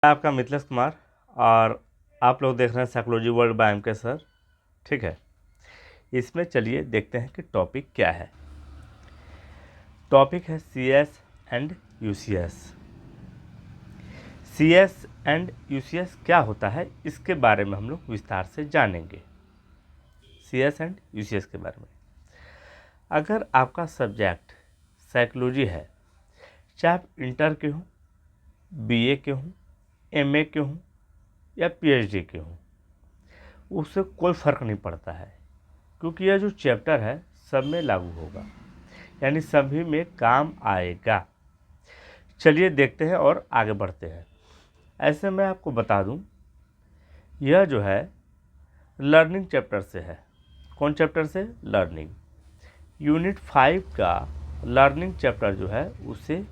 आपका मिथिलेश कुमार और आप लोग देख रहे हैं psychology world by MK. Sir. ठीक है, इसमें चलिए देखते हैं कि टॉपिक क्या है। टॉपिक है CS and UCS। CS and UCS क्या होता है, इसके बारे में हम लोग विस्तार से जानेंगे। CS एंड UCS के बारे में। अगर आपका सब्जेक्ट साइकोलॉजी है, चाहे आप इंटर के हों, BA के हों, MA के हों या PhD के हों, उससे कोई फ़र्क नहीं पड़ता है, क्योंकि यह जो चैप्टर है सब में लागू होगा, यानी सभी में काम आएगा। चलिए देखते हैं और आगे बढ़ते हैं। ऐसे मैं आपको बता दूं, यह जो है लर्निंग चैप्टर से है। कौन चैप्टर से? लर्निंग। यूनिट 5 का लर्निंग चैप्टर जो है उसे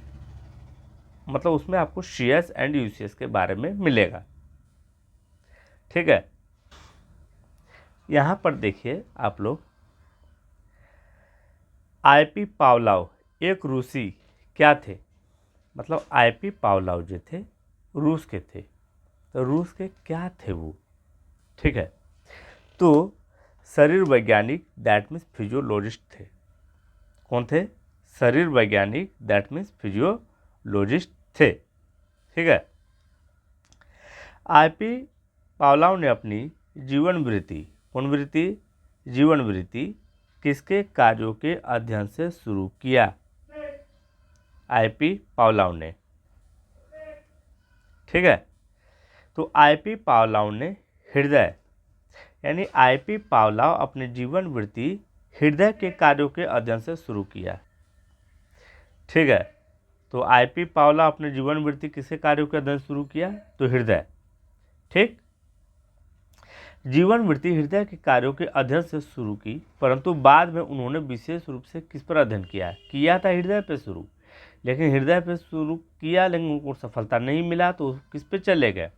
मतलब उसमें आपको CS एंड UCS के बारे में मिलेगा। ठीक है, यहाँ पर देखिए आप लोग, IP पावलोव एक रूसी क्या थे, मतलब IP पावलोव जो थे रूस के थे। तो रूस के क्या थे वो? ठीक है, तो शरीर वैज्ञानिक दैट मीन्स फिजियोलॉजिस्ट थे। कौन थे? शरीर वैज्ञानिक दैट मीन्स फिजियोलॉजिस्ट थे। ठीक है, IP पावलोव ने अपनी जीवन वृत्ति, कौन वृत्ति? जीवन वृत्ति किसके कार्यों के अध्ययन से शुरू किया? IP पावलोव ने। ठीक है, तो IP पावलोव ने हृदय, यानी IP पावलोव अपने जीवन वृत्ति हृदय के कार्यों के अध्ययन से शुरू किया। ठीक है, तो IP पावलोव अपने जीवन वृत्ति किसके कार्यों के अध्ययन शुरू किया? तो हृदय। ठीक, जीवन वृत्ति हृदय के कार्यों के अध्ययन से शुरू की, परंतु बाद में उन्होंने विशेष रूप से किस पर अध्ययन किया था हृदय पे शुरू, लेकिन हृदय पे शुरू किया लेकिन उनको सफलता नहीं मिला, तो किस पे चले गए?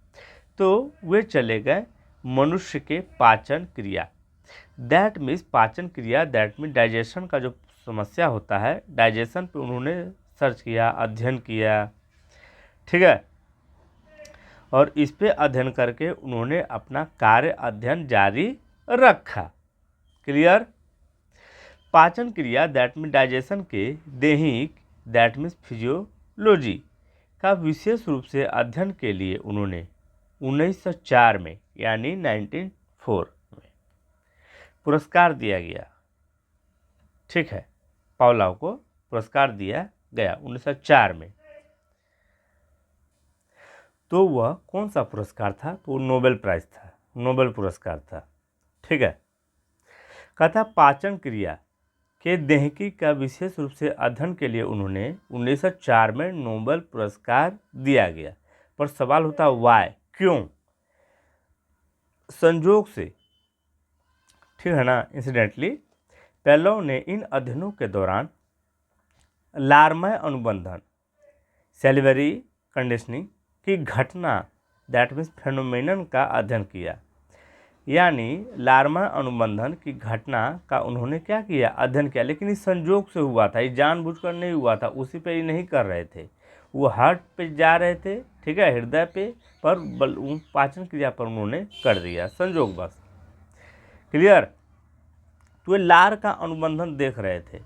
तो वे चले गए मनुष्य के पाचन क्रिया, दैट मीन्स पाचन क्रिया, दैट मीन्स डाइजेशन का जो समस्या होता है, डाइजेशन पे उन्होंने सर्च किया, अध्ययन किया। ठीक है, और इस पे अध्ययन करके उन्होंने अपना कार्य अध्ययन जारी रखा। क्लियर? पाचन क्रिया दैट मीन्स डाइजेशन के दैहिक दैट मीन्स फिजियोलॉजी का विशेष रूप से अध्ययन के लिए उन्होंने 1904 में यानी 1904 में पुरस्कार दिया गया। ठीक है, पावलोव को पुरस्कार दिया गया 1904 में। तो वह कौन सा पुरस्कार था? तो नोबेल प्राइज था, नोबेल पुरस्कार था। ठीक है, कथा पाचन क्रिया के दैहिकी का विशेष रूप से अध्ययन के लिए उन्होंने 1904 में नोबेल पुरस्कार दिया गया। पर सवाल होता वाई, क्यों? संजोग से, ठीक है ना, इंसिडेंटली पावलोव ने इन अध्ययनों के दौरान लार्मय अनुबंधन, सेलिवरी कंडीशनिंग की घटना दैट मीन्स फेनोमेनन का अध्ययन किया। यानी लार्मा अनुबंधन की घटना का उन्होंने क्या किया? अध्ययन किया, लेकिन इस संजोग से हुआ था, ये जानबूझकर नहीं हुआ था, उसी पे ही नहीं कर रहे थे, वो हार्ट पे जा रहे थे, ठीक है, हृदय पे, पर पाचन क्रिया पर उन्होंने कर दिया, संजोग बस। क्लियर? तो ये लार का अनुबंधन देख रहे थे।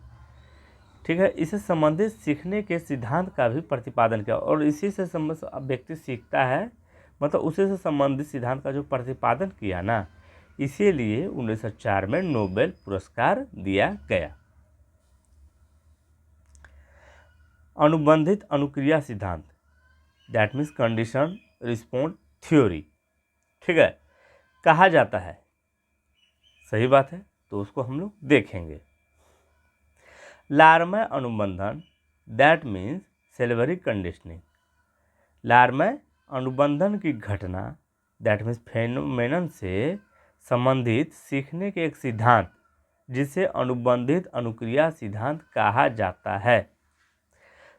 ठीक है, इससे संबंधित सीखने के सिद्धांत का भी प्रतिपादन किया, और इसी से व्यक्ति सीखता है, मतलब उसी से संबंधित सिद्धांत का जो प्रतिपादन किया ना, इसीलिए 1904 में नोबेल पुरस्कार दिया गया। अनुबंधित अनुक्रिया सिद्धांत that means condition response theory, ठीक है, कहा जाता है। सही बात है, तो उसको हम लोग देखेंगे। लार्मय अनुबंधन दैट मीन्स सेलिवरी कंडीशनिंग, लार्मय अनुबंधन की घटना दैट मीन्स फेनोमेनन से संबंधित सीखने के एक सिद्धांत, जिसे अनुबंधित अनुक्रिया सिद्धांत कहा जाता है।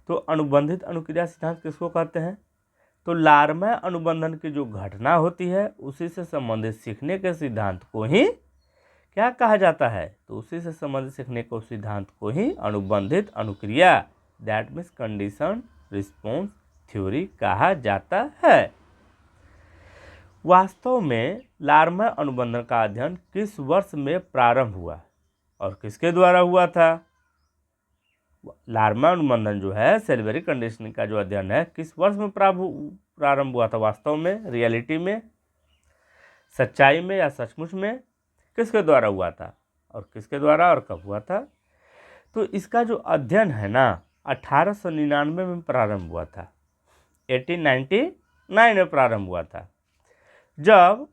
तो अनुबंधित अनुक्रिया सिद्धांत किसको कहते हैं? तो लार्मय अनुबंधन की जो घटना होती है उसी से संबंधित सीखने के सिद्धांत को ही क्या कहा जाता है? तो उसी से संबंधित सीखने को सिद्धांत को ही अनुबंधित अनुक्रिया that means condition response theory कहा जाता है। वास्तव में लार्मा अनुबंधन का अध्ययन किस वर्ष में प्रारंभ हुआ और किसके द्वारा हुआ था? लार्मा अनुबंधन जो है, सेल्युलर कंडीशनिंग का जो अध्ययन है, किस वर्ष में प्रारंभ हुआ था? वास्तव में, रियलिटी में, सच्चाई में या सचमुच में? किसके द्वारा हुआ था और किसके द्वारा और कब हुआ था? तो इसका जो अध्ययन है ना 1899 में प्रारंभ हुआ था, 1899 में प्रारंभ हुआ था, जब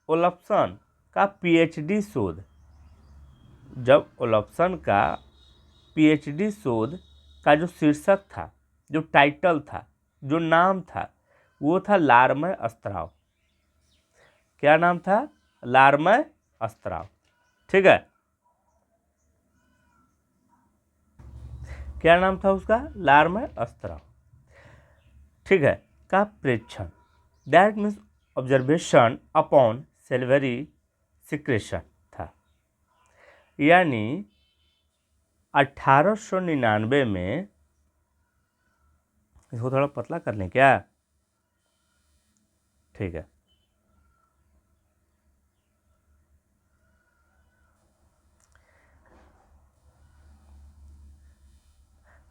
ओल्फसन का पीएचडी शोध, जब ओल्फसन का पीएचडी शोध का जो शीर्षक था, जो टाइटल था, जो नाम था, वो था लार्मय स्त्राव। क्या नाम था? लार्मय स्त्राव। ठीक है, क्या नाम था उसका? लार्मय स्त्राव। ठीक है, का प्रेक्षण, that means observation upon salivary secretion था। यानी 1899 में, इसको थोड़ा पतला कर लें क्या? ठीक है,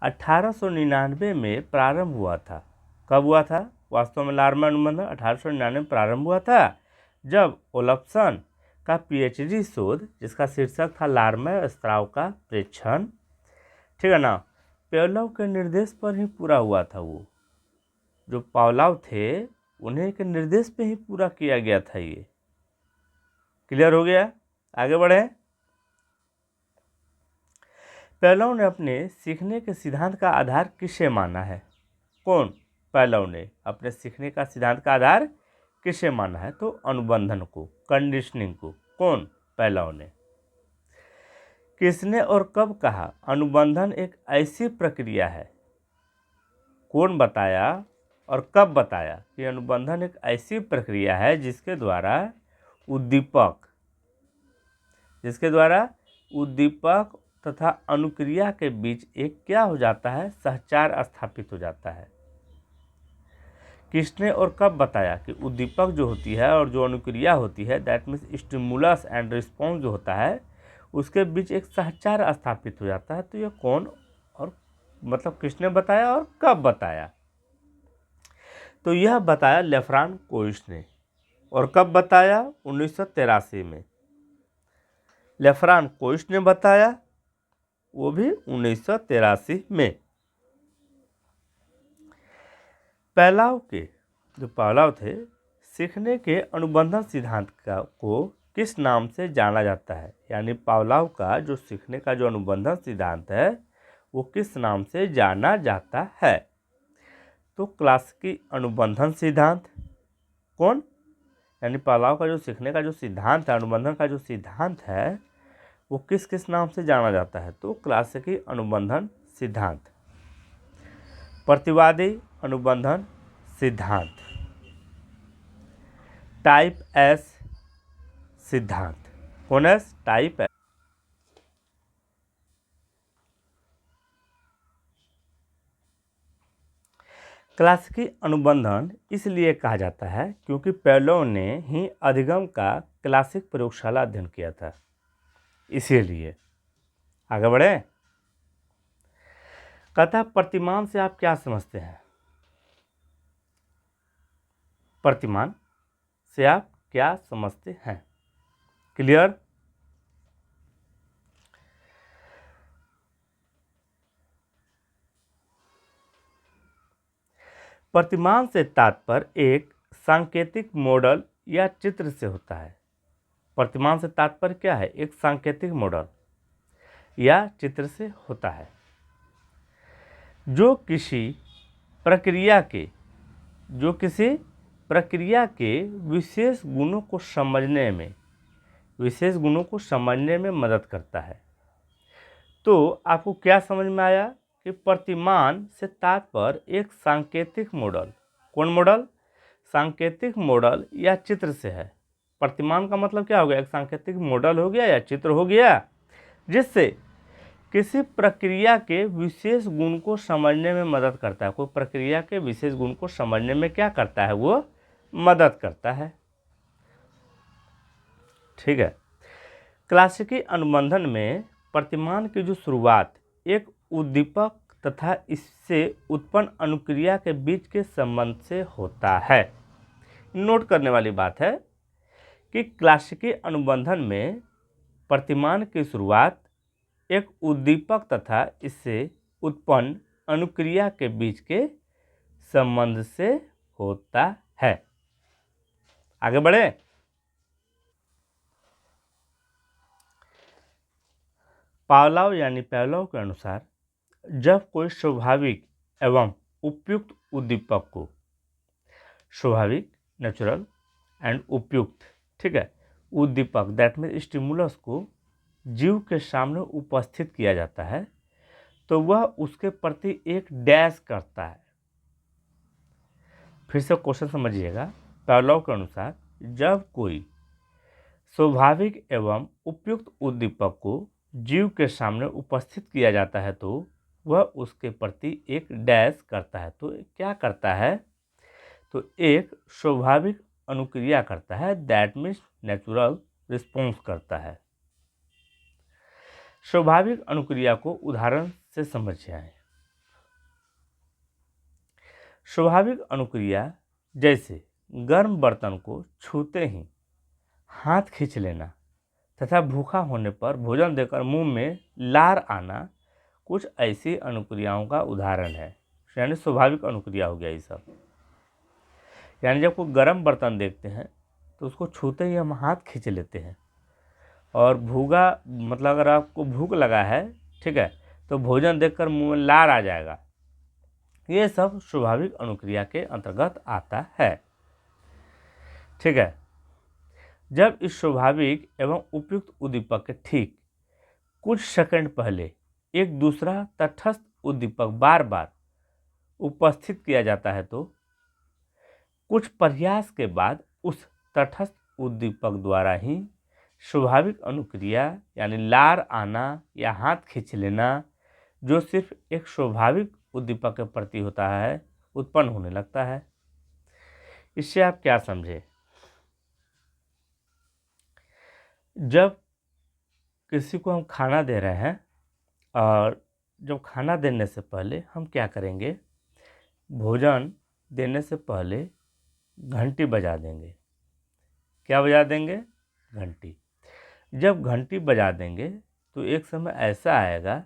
(1899) में प्रारंभ हुआ था। कब हुआ था? वास्तव में लार्मा अनुबंधन 1899 में प्रारंभ हुआ था, जब ओल्फसन का पीएचडी शोध, जिसका शीर्षक था लार्मय स्त्राव का प्रेक्षण, ठीक है ना, पावलोव के निर्देश पर ही पूरा हुआ था। वो जो पावलोव थे, उन्हीं के निर्देश पे ही पूरा किया गया था। ये क्लियर हो गया? आगे बढ़े। पावलोव ने अपने सीखने के सिद्धांत का आधार किसे माना है? कौन? पावलोव ने अपने सीखने का सिद्धांत का आधार किसे माना है? तो अनुबंधन को, कंडीशनिंग को। कौन? पावलोव ने। किसने और कब कहा अनुबंधन एक ऐसी प्रक्रिया है? कौन बताया और कब बताया कि अनुबंधन एक ऐसी प्रक्रिया है जिसके द्वारा उद्दीपक तथा अनुक्रिया के बीच एक क्या हो जाता है? सहचार स्थापित हो जाता है। किसने और कब बताया कि उद्दीपक जो होती है और जो अनुक्रिया होती है, that means stimulus and response जो होता है, उसके बीच एक सहचार स्थापित हो जाता है। तो ये कौन और मतलब किसने बताया और कब बताया? तो यह बताया लेफ्रान कोइश ने। और कब बताया? 1983 में लेफ्रान कोइश ने बताया, वो भी 1983 में। पावलोव थे, सीखने के अनुबंधन सिद्धांत को किस नाम से जाना जाता है? यानी पावलोव का जो सीखने का जो अनुबंधन सिद्धांत है, वो किस नाम से जाना जाता है? तो क्लासिकी अनुबंधन सिद्धांत। कौन? यानी पावलोव का जो सीखने का जो सिद्धांत है, अनुबंधन का जो सिद्धांत है, वो किस किस नाम से जाना जाता है? तो क्लासिकी अनुबंधन सिद्धांत, प्रतिवादी अनुबंधन सिद्धांत, टाइप एस सिद्धांत। कौन है? Type S. क्लासिकी अनुबंधन इसलिए कहा जाता है क्योंकि पावलोव ने ही अधिगम का क्लासिक प्रयोगशाला अध्ययन किया था, इसीलिए। आगे बढ़े। कहता प्रतिमान से आप क्या समझते हैं? प्रतिमान से आप क्या समझते हैं? क्लियर? प्रतिमान से तात्पर्य एक सांकेतिक मॉडल या चित्र से होता है। प्रतिमान से तात्पर्य क्या है? एक सांकेतिक मॉडल या चित्र से होता है जो किसी प्रक्रिया के विशेष गुणों को समझने में मदद करता है। तो आपको क्या समझ में आया कि प्रतिमान से तात्पर्य एक सांकेतिक मॉडल। कौन मॉडल? सांकेतिक मॉडल या चित्र से है। प्रतिमान का मतलब क्या हो गया? एक सांकेतिक मॉडल हो गया या चित्र हो गया, जिससे किसी प्रक्रिया के विशेष गुण को समझने में मदद करता है। कोई प्रक्रिया के विशेष गुण को समझने में क्या करता है? वो मदद करता है। ठीक है। क्लासिकी अनुबंधन में प्रतिमान की जो शुरुआत एक उद्दीपक तथा इससे उत्पन्न अनुक्रिया के बीच के संबंध से होता है। नोट करने वाली बात है कि क्लासिकी अनुबंधन में प्रतिमान की शुरुआत एक उद्दीपक तथा इससे उत्पन्न अनुक्रिया के बीच के संबंध से होता है। आगे बढ़े। पावलोव यानी पेवलोव के अनुसार जब कोई स्वाभाविक एवं उपयुक्त उद्दीपक को, स्वाभाविक नेचुरल एंड उपयुक्त, ठीक है, उद्दीपक दैट मीन स्टिमुलस को जीव के सामने उपस्थित किया जाता है तो वह उसके प्रति एक डैश करता है। फिर से क्वेश्चन समझिएगा। पावलोव के अनुसार जब कोई स्वाभाविक एवं उपयुक्त उद्दीपक को जीव के सामने उपस्थित किया जाता है तो वह उसके प्रति एक डैश करता है। तो क्या करता है? तो एक स्वाभाविक अनुक्रिया करता है, दैट मीन्स नेचुरल रिस्पॉन्स करता है। स्वाभाविक अनुक्रिया को उदाहरण से समझिए। स्वाभाविक अनुक्रिया जैसे गर्म बर्तन को छूते ही हाथ खींच लेना तथा भूखा होने पर भोजन देकर मुंह में लार आना कुछ ऐसी अनुक्रियाओं का उदाहरण है। यानी स्वाभाविक अनुक्रिया हो गया ये सब। यानी जब कोई गर्म बर्तन देखते हैं तो उसको छूते ही हम हाथ खींच लेते हैं, और भूखा मतलब अगर आपको भूख लगा है, ठीक है, तो भोजन देखकर मुंह में लार आ जाएगा। ये सब स्वाभाविक अनुक्रिया के अंतर्गत आता है। ठीक है। जब इस स्वाभाविक एवं उपयुक्त उद्दीपक के ठीक कुछ सेकंड पहले एक दूसरा तटस्थ उद्दीपक बार बार उपस्थित किया जाता है तो कुछ प्रयास के बाद उस तटस्थ उद्दीपक द्वारा ही स्वाभाविक अनुक्रिया यानी लार आना या हाथ खींच लेना, जो सिर्फ एक स्वाभाविक उद्दीपक के प्रति होता है, उत्पन्न होने लगता है। इससे आप क्या समझे? जब किसी को हम खाना दे रहे हैं और जब खाना देने से पहले हम क्या करेंगे? भोजन देने से पहले घंटी बजा देंगे। क्या बजा देंगे? घंटी। जब घंटी बजा देंगे तो एक समय ऐसा आएगा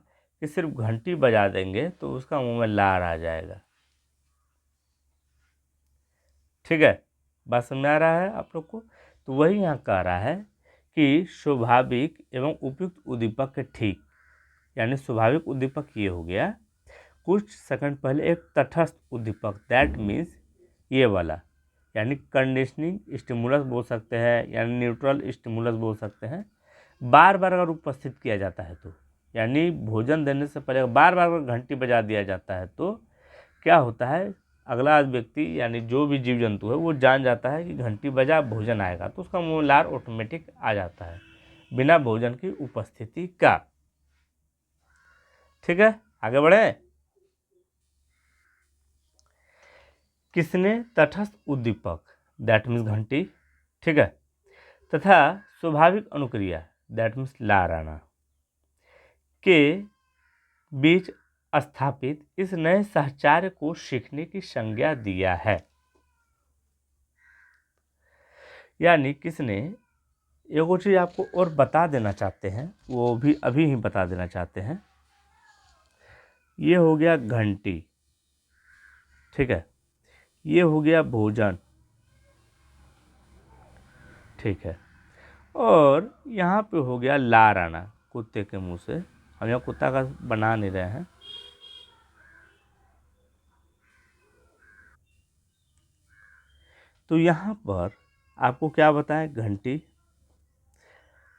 कि सिर्फ घंटी बजा देंगे तो उसका मुंह में लार आ जाएगा। ठीक है, बात समझ आ रहा है आप लोग को? तो वही यहाँ कह रहा है कि स्वाभाविक एवं उपयुक्त उद्दीपक के ठीक, यानी स्वाभाविक उद्दीपक ये हो गया, कुछ सेकंड पहले एक तटस्थ उद्दीपक, दैट मीन्स ये वाला, यानी कंडीशनिंग स्टिमुलस बोल सकते हैं, यानी न्यूट्रल स्टिमुलस बोल सकते हैं, बार बार अगर उपस्थित किया जाता है तो, यानी भोजन देने से पहले बार बार अगर घंटी बजा दिया जाता है तो क्या होता है? अगला व्यक्ति यानी जो भी जीव जंतु है वो जान जाता है कि घंटी बजा भोजन आएगा, तो उसका मुंह लार ऑटोमेटिक आ जाता है बिना भोजन की उपस्थिति का। ठीक है, आगे बढ़े। किसने तटस्थ उद्दीपक दैट मीन्स घंटी, ठीक है, तथा स्वाभाविक अनुक्रिया दैट मीन्स लार आना के बीच स्थापित इस नए सहचार्य को सीखने की संज्ञा दिया है? यानी किसने, एगो चीज आपको और बता देना चाहते हैं, वो भी अभी ही बता देना चाहते हैं। ये हो गया घंटी, ठीक है, ये हो गया भोजन, ठीक है, और यहाँ पे हो गया लार आना कुत्ते के मुंह से। हम यहाँ कुत्ता का बना नहीं रहे हैं। तो यहाँ पर आपको क्या बताएं? घंटी,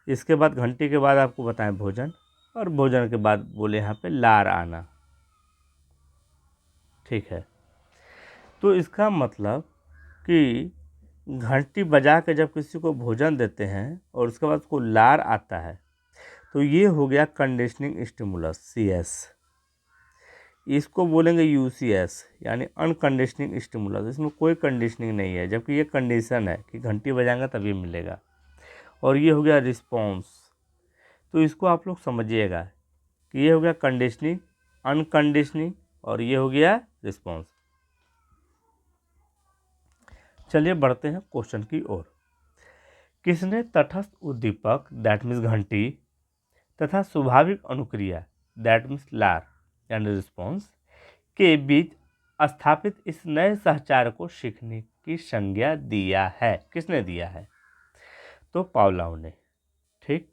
इसके बाद घंटी के बाद आपको बताएं भोजन, और भोजन के बाद बोले यहाँ पे लार आना। ठीक है, तो इसका मतलब कि घंटी बजा के जब किसी को भोजन देते हैं और उसके बाद उसको लार आता है तो ये हो गया कंडीशनिंग स्टिमुलस, CS। इसको बोलेंगे UCS, यानी अनकंडीशनिंग स्टिमुलस। इसमें कोई कंडीशनिंग नहीं है, जबकि ये कंडीशन है कि घंटी बजाएंगे तभी मिलेगा। और ये हो गया रिस्पॉन्स। तो इसको आप लोग समझिएगा कि ये हो गया कंडीशनिंग, अनकंडीशनिंग, और ये हो गया रिस्पॉन्स। चलिए बढ़ते हैं क्वेश्चन की ओर। किसने तटस्थ उद्दीपक दैट मीन्स घंटी तथा स्वाभाविक अनुक्रिया दैट मीन्स लार यानी रिस्पॉन्स के बीच स्थापित इस नए सहचार को सीखने की संज्ञा दिया है? किसने दिया है? तो पावलोव ने। ठीक,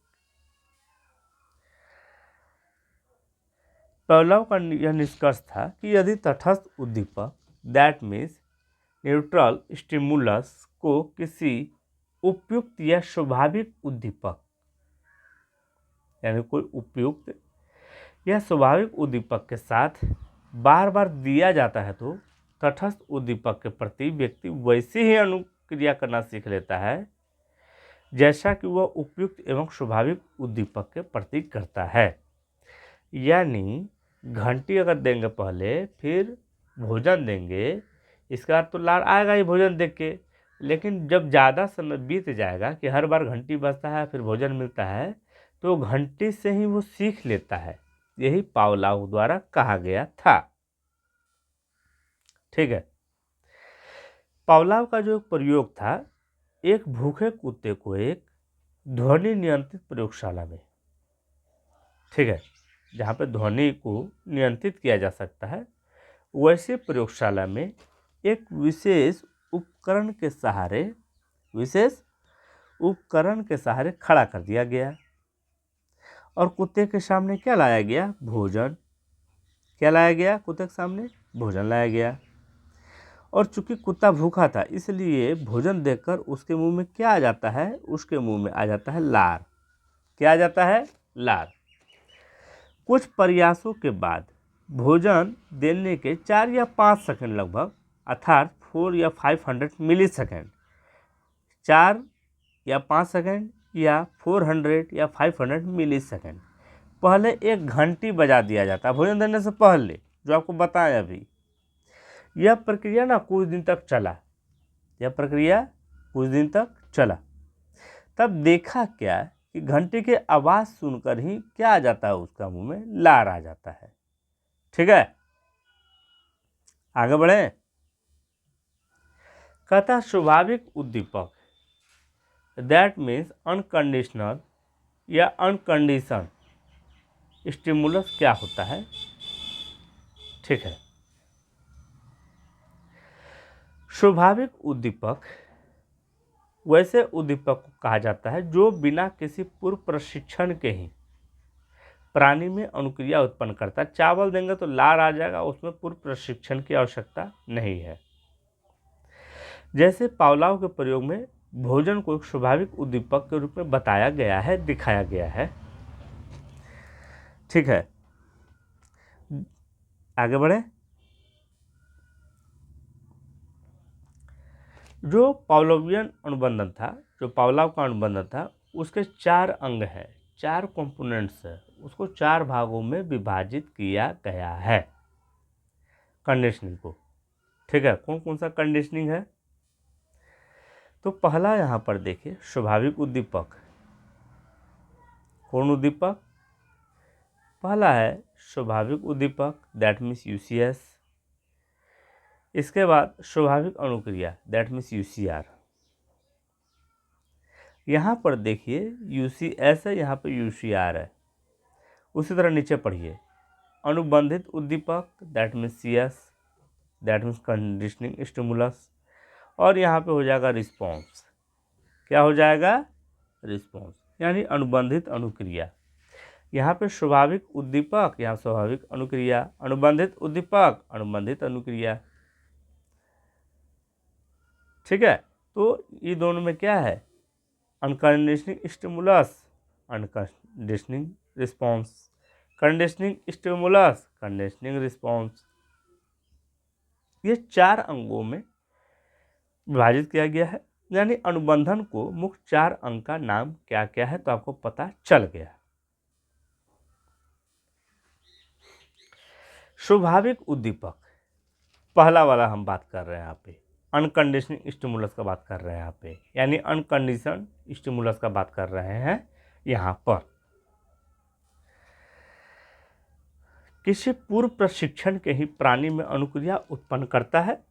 पावलोव का यह निष्कर्ष था कि यदि तटस्थ उद्दीपक दैट मीन्स न्यूट्रल स्टिमुलस को किसी उपयुक्त या स्वाभाविक उद्दीपक यानी कोई उपयुक्त या स्वाभाविक उद्दीपक के साथ बार बार दिया जाता है तो तटस्थ उद्दीपक के प्रति व्यक्ति वैसे ही अनुक्रिया करना सीख लेता है जैसा कि वह उपयुक्त एवं स्वाभाविक उद्दीपक के प्रति करता है। यानी घंटी अगर देंगे पहले फिर भोजन देंगे, इसका तो लार आएगा ही भोजन देख के, लेकिन जब ज़्यादा समय बीत जाएगा कि हर बार घंटी बजता है फिर भोजन मिलता है तो घंटी से ही वो सीख लेता है। यही पावलोव द्वारा कहा गया था। ठीक है, पावलोव का जो प्रयोग था, एक भूखे कुत्ते को एक ध्वनि नियंत्रित प्रयोगशाला में, ठीक है, जहाँ पे ध्वनि को नियंत्रित किया जा सकता है, वैसे प्रयोगशाला में एक विशेष उपकरण के सहारे खड़ा कर दिया गया और कुत्ते के सामने क्या लाया गया? भोजन। क्या लाया गया? कुत्ते के सामने भोजन लाया गया। और चूंकि कुत्ता भूखा था इसलिए भोजन देखकर उसके मुंह में क्या आ जाता है? उसके मुंह में आ जाता है लार। क्या आ जाता है? लार। कुछ प्रयासों के बाद भोजन देने के 4 या 5 सेकंड लगभग, अर्थात 4 या 500 मिली सेकेंड, 4 या 5 सेकंड या 400 या 500 मिली सेकेंड पहले एक घंटी बजा दिया जाता है भोजन देने से पहले, जो आपको बताया अभी। यह प्रक्रिया ना कुछ दिन तक चला। तब देखा क्या कि घंटी के आवाज़ सुनकर ही क्या आ जाता है? उसका मुंह में लार आ जाता है। ठीक है, आगे बढ़े। कहता स्वाभाविक उद्दीपक दैट मीन्स अनकंडीशनल या अनकंडीशन स्टिमुलस क्या होता है? ठीक है, स्वाभाविक उद्दीपक वैसे उद्दीपक को कहा जाता है जो बिना किसी पूर्व प्रशिक्षण के ही प्राणी में अनुक्रिया उत्पन्न करता है। चावल देंगे तो लार आ जाएगा, उसमें पूर्व प्रशिक्षण की आवश्यकता नहीं है। जैसे पावलोव के प्रयोग में भोजन को एक स्वाभाविक उद्दीपक के रूप में बताया गया है, दिखाया गया है। ठीक है, आगे बढ़े। जो पावलोवियन अनुबंधन था, जो पावलोव का अनुबंधन था, उसके 4 अंग है, 4 कंपोनेंट्स है, उसको 4 भागों में विभाजित किया गया है कंडीशनिंग को। ठीक है, कौन कौन सा कंडीशनिंग है? तो पहला यहाँ पर देखिए स्वाभाविक उद्दीपक। कौन उद्दीपक? पहला है स्वाभाविक उद्दीपक दैट मीन्स यूसीएस। इसके बाद स्वाभाविक अनुक्रिया दैट मीन्स यूसीआर। यहाँ पर देखिए यूसीएस है, यहाँ पर यूसीआर है। उसी तरह नीचे पढ़िए अनुबंधित उद्दीपक that means CS, that means conditioning stimulus, और यहाँ पे हो जाएगा रिस्पॉन्स। क्या हो जाएगा? रिस्पॉन्स, यानी अनुबंधित अनुक्रिया। यहाँ पे स्वाभाविक उद्दीपक, यहाँ स्वाभाविक अनुक्रिया, अनुबंधित उद्दीपक, अनुबंधित अनुक्रिया। ठीक है, तो ये दोनों में क्या है? Unconditioning stimulus, unconditioning response, conditioning stimulus, conditioning response. ये 4 अंगों में विभाजित किया गया है, यानी अनुबंधन को मुख्य 4 अंग का नाम क्या क्या है तो आपको पता चल गया। स्वाभाविक उद्दीपक पहला वाला हम बात कर रहे हैं यहाँ पे, अनकंडीशनिंग स्टिमुलस का बात कर रहे हैं यहाँ पे, यानी अनकंडीशन स्टिमुलस का बात कर रहे हैं यहाँ पर। किसी पूर्व प्रशिक्षण के ही प्राणी में अनुक्रिया उत्पन्न करता है,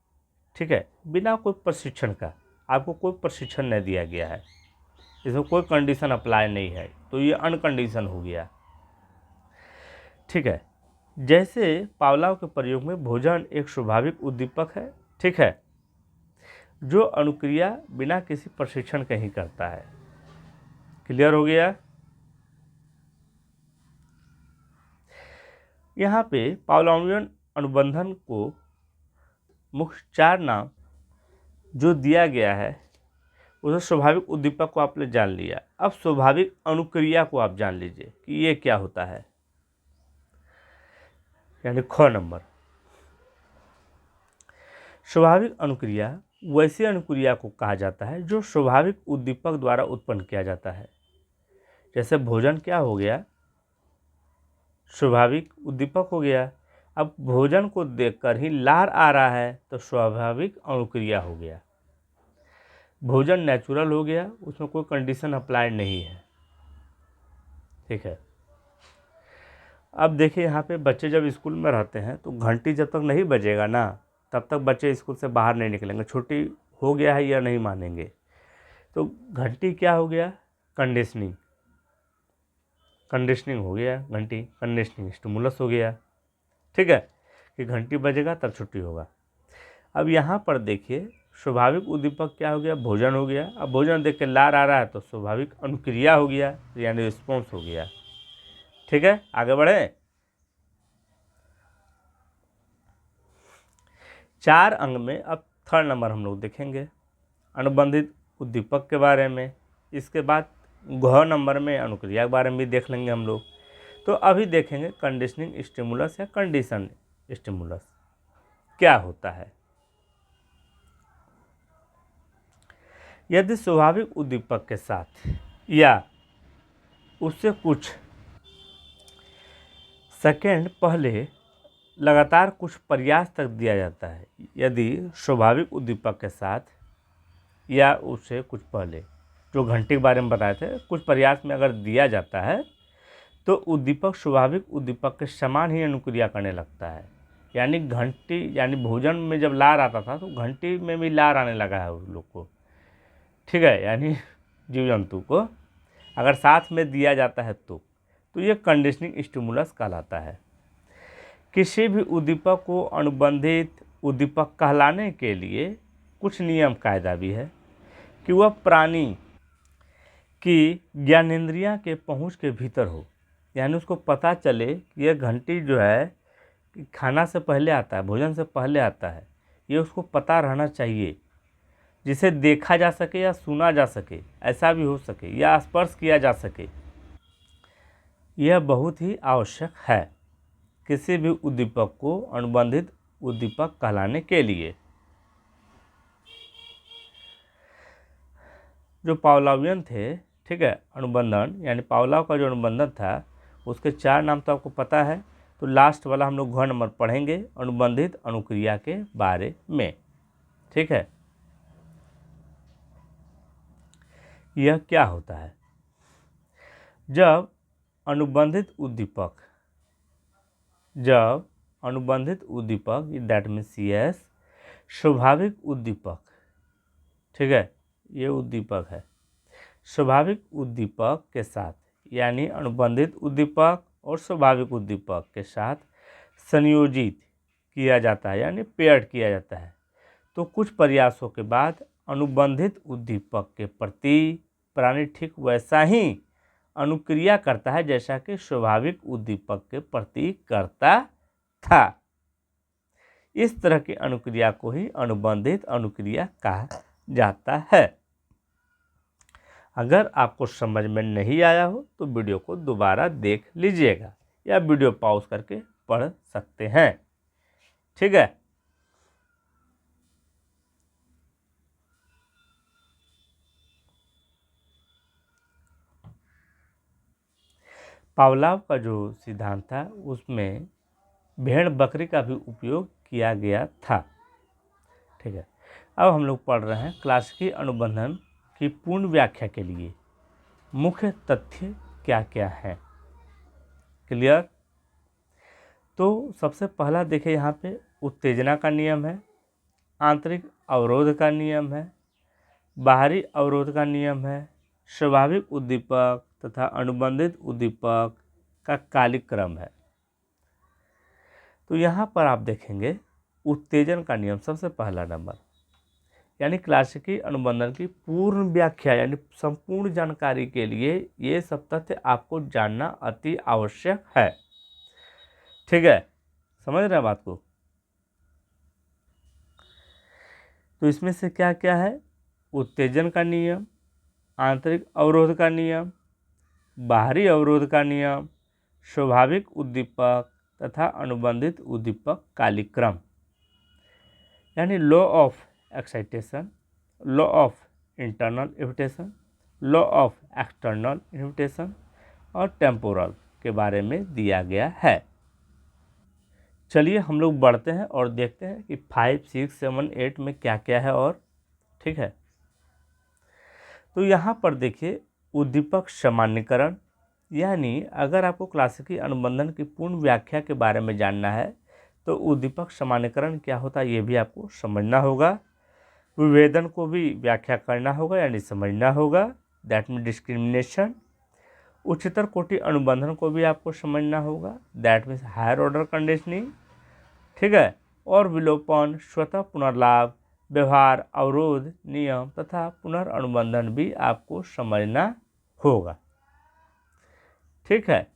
ठीक है, बिना कोई प्रशिक्षण का। आपको कोई प्रशिक्षण नहीं दिया गया है, इसमें कोई कंडीशन अप्लाई नहीं है, तो ये अनकंडीशन हो गया, ठीक है। जैसे पावलोव के प्रयोग में भोजन एक स्वाभाविक उद्दीपक है, ठीक है, जो अनुक्रिया बिना किसी प्रशिक्षण के ही करता है। क्लियर हो गया। यहाँ पे पावलोवियन अनुबंधन को मुख्य 4 नाम जो दिया गया है, उसे स्वाभाविक उद्दीपक को आपने जान लिया। अब स्वाभाविक अनुक्रिया को आप जान लीजिए कि ये क्या होता है, यानी ख नंबर। स्वाभाविक अनुक्रिया वैसी अनुक्रिया को कहा जाता है जो स्वाभाविक उद्दीपक द्वारा उत्पन्न किया जाता है। जैसे भोजन क्या हो गया, स्वाभाविक उद्दीपक हो गया। अब भोजन को देखकर ही लार आ रहा है तो स्वाभाविक अनुक्रिया हो गया। भोजन नेचुरल हो गया, उसमें कोई कंडीशन अप्लाई नहीं है, ठीक है। अब देखिए यहाँ पे बच्चे जब स्कूल में रहते हैं तो घंटी जब तक नहीं बजेगा ना, तब तक बच्चे स्कूल से बाहर नहीं निकलेंगे। छुट्टी हो गया है या नहीं मानेंगे। तो घंटी क्या हो गया, कंडीशनिंग हो गया, घंटी कंडीशनिंग स्टिमुलस हो गया, ठीक है, कि घंटी बजेगा तब छुट्टी होगा। अब यहाँ पर देखिए स्वाभाविक उद्दीपक क्या हो गया, भोजन हो गया। अब भोजन देख के लार आ रहा है तो स्वाभाविक अनुक्रिया हो गया, यानी रिस्पॉन्स हो गया, ठीक है। आगे बढ़े। 4 अंग में अब 3rd नंबर हम लोग देखेंगे अनुबंधित उद्दीपक के बारे में। इसके बाद घ नंबर में अनुक्रिया के बारे में भी देख लेंगे हम लोग। तो अभी देखेंगे कंडीशनिंग स्टिमुलस या कंडीशन स्टिमुलस क्या होता है। यदि स्वाभाविक उद्दीपक के साथ या उससे कुछ सेकेंड पहले लगातार कुछ प्रयास तक दिया जाता है, यदि स्वाभाविक उद्दीपक के साथ या उससे कुछ पहले, जो घंटे के बारे में बताए थे, कुछ प्रयास में अगर दिया जाता है तो उद्दीपक स्वाभाविक उद्दीपक के समान ही अनुक्रिया करने लगता है। यानी घंटी, यानी भोजन में जब लार आता था तो घंटी में भी लार आने लगा है उस लोग को, ठीक है, यानी जीव जंतु को अगर साथ में दिया जाता है तो ये कंडीशनिंग स्टिमुलस कहलाता है। किसी भी उद्दीपक को अनुबंधित उद्दीपक कहलाने के लिए कुछ नियम कायदा भी है कि वह प्राणी की ज्ञानेंद्रियां के पहुंच के भीतर हो, यानी उसको पता चले कि यह घंटी जो है खाना से पहले आता है, भोजन से पहले आता है, ये उसको पता रहना चाहिए, जिसे देखा जा सके या सुना जा सके, ऐसा भी हो सके, या स्पर्श किया जा सके। यह बहुत ही आवश्यक है किसी भी उद्दीपक को अनुबंधित उद्दीपक कहलाने के लिए। जो पावलोवियन थे, ठीक है, अनुबंधन, यानी पावलोव का जो अनुबंधन था उसके 4 नाम तो आपको पता है। तो लास्ट वाला हम लोग घ नंबर पढ़ेंगे अनुबंधित अनुक्रिया के बारे में, ठीक है। यह क्या होता है, जब अनुबंधित उद्दीपक दैट मीन्स यस स्वाभाविक उद्दीपक, ठीक है, ये उद्दीपक है, स्वाभाविक उद्दीपक के साथ, यानी अनुबंधित उद्दीपक और स्वाभाविक उद्दीपक के साथ संयोजित किया जाता है, यानी पेयर्ड किया जाता है, तो कुछ प्रयासों के बाद अनुबंधित उद्दीपक के प्रति प्राणी ठीक वैसा ही अनुक्रिया करता है जैसा कि स्वाभाविक उद्दीपक के प्रति करता था। इस तरह की अनुक्रिया को ही अनुबंधित अनुक्रिया कहा जाता है। अगर आपको समझ में नहीं आया हो तो वीडियो को दोबारा देख लीजिएगा या वीडियो पॉज करके पढ़ सकते हैं, ठीक है। पावलोव का जो सिद्धांत था उसमें भेड़ बकरी का भी उपयोग किया गया था, ठीक है। अब हम लोग पढ़ रहे हैं क्लासिकी अनुबंधन की पूर्ण व्याख्या के लिए मुख्य तथ्य क्या क्या है। क्लियर? तो सबसे पहला देखिए यहाँ पे उत्तेजना का नियम है, आंतरिक अवरोध का नियम है, बाहरी अवरोध का नियम है, स्वाभाविक उद्दीपक तथा अनुबंधित उद्दीपक का कालिक क्रम है। तो यहाँ पर आप देखेंगे उत्तेजन का नियम सबसे पहला नंबर, यानी क्लासिकी अनुबंधन की पूर्ण व्याख्या यानी संपूर्ण जानकारी के लिए ये सब तथ्य आपको जानना अति आवश्यक है। ठीक है, समझ रहे हैं बात को? तो इसमें से क्या क्या है? उत्तेजन का नियम, आंतरिक अवरोध का नियम, बाहरी अवरोध का नियम, स्वाभाविक उद्दीपक तथा अनुबंधित उद्दीपक कालिक क्रम, यानी law of excitation, law of internal invitation, law of external invitation और टेम्पोरल के बारे में दिया गया है। चलिए हम लोग बढ़ते हैं और देखते हैं कि 5, 6, 7, 8 में क्या क्या है और ठीक है। तो यहाँ पर देखिए उद्दीपक सामान्यीकरण, यानी अगर आपको क्लासिकी अनुबंधन की पूर्ण व्याख्या के बारे में जानना है तो उद्दीपक सामान्यीकरण क्या होता है ये भी आपको समझना होगा। विभेदन को भी व्याख्या करना होगा यानी समझना होगा, दैट मीन डिस्क्रिमिनेशन। उच्चतर कोटि अनुबंधन को भी आपको समझना होगा, that means higher order conditioning. ठीक है, और विलोपन, स्वतः पुनर्लाभ, व्यवहार, अवरोध, नियम तथा पुनर्अनुबंधन भी आपको समझना होगा। ठीक है,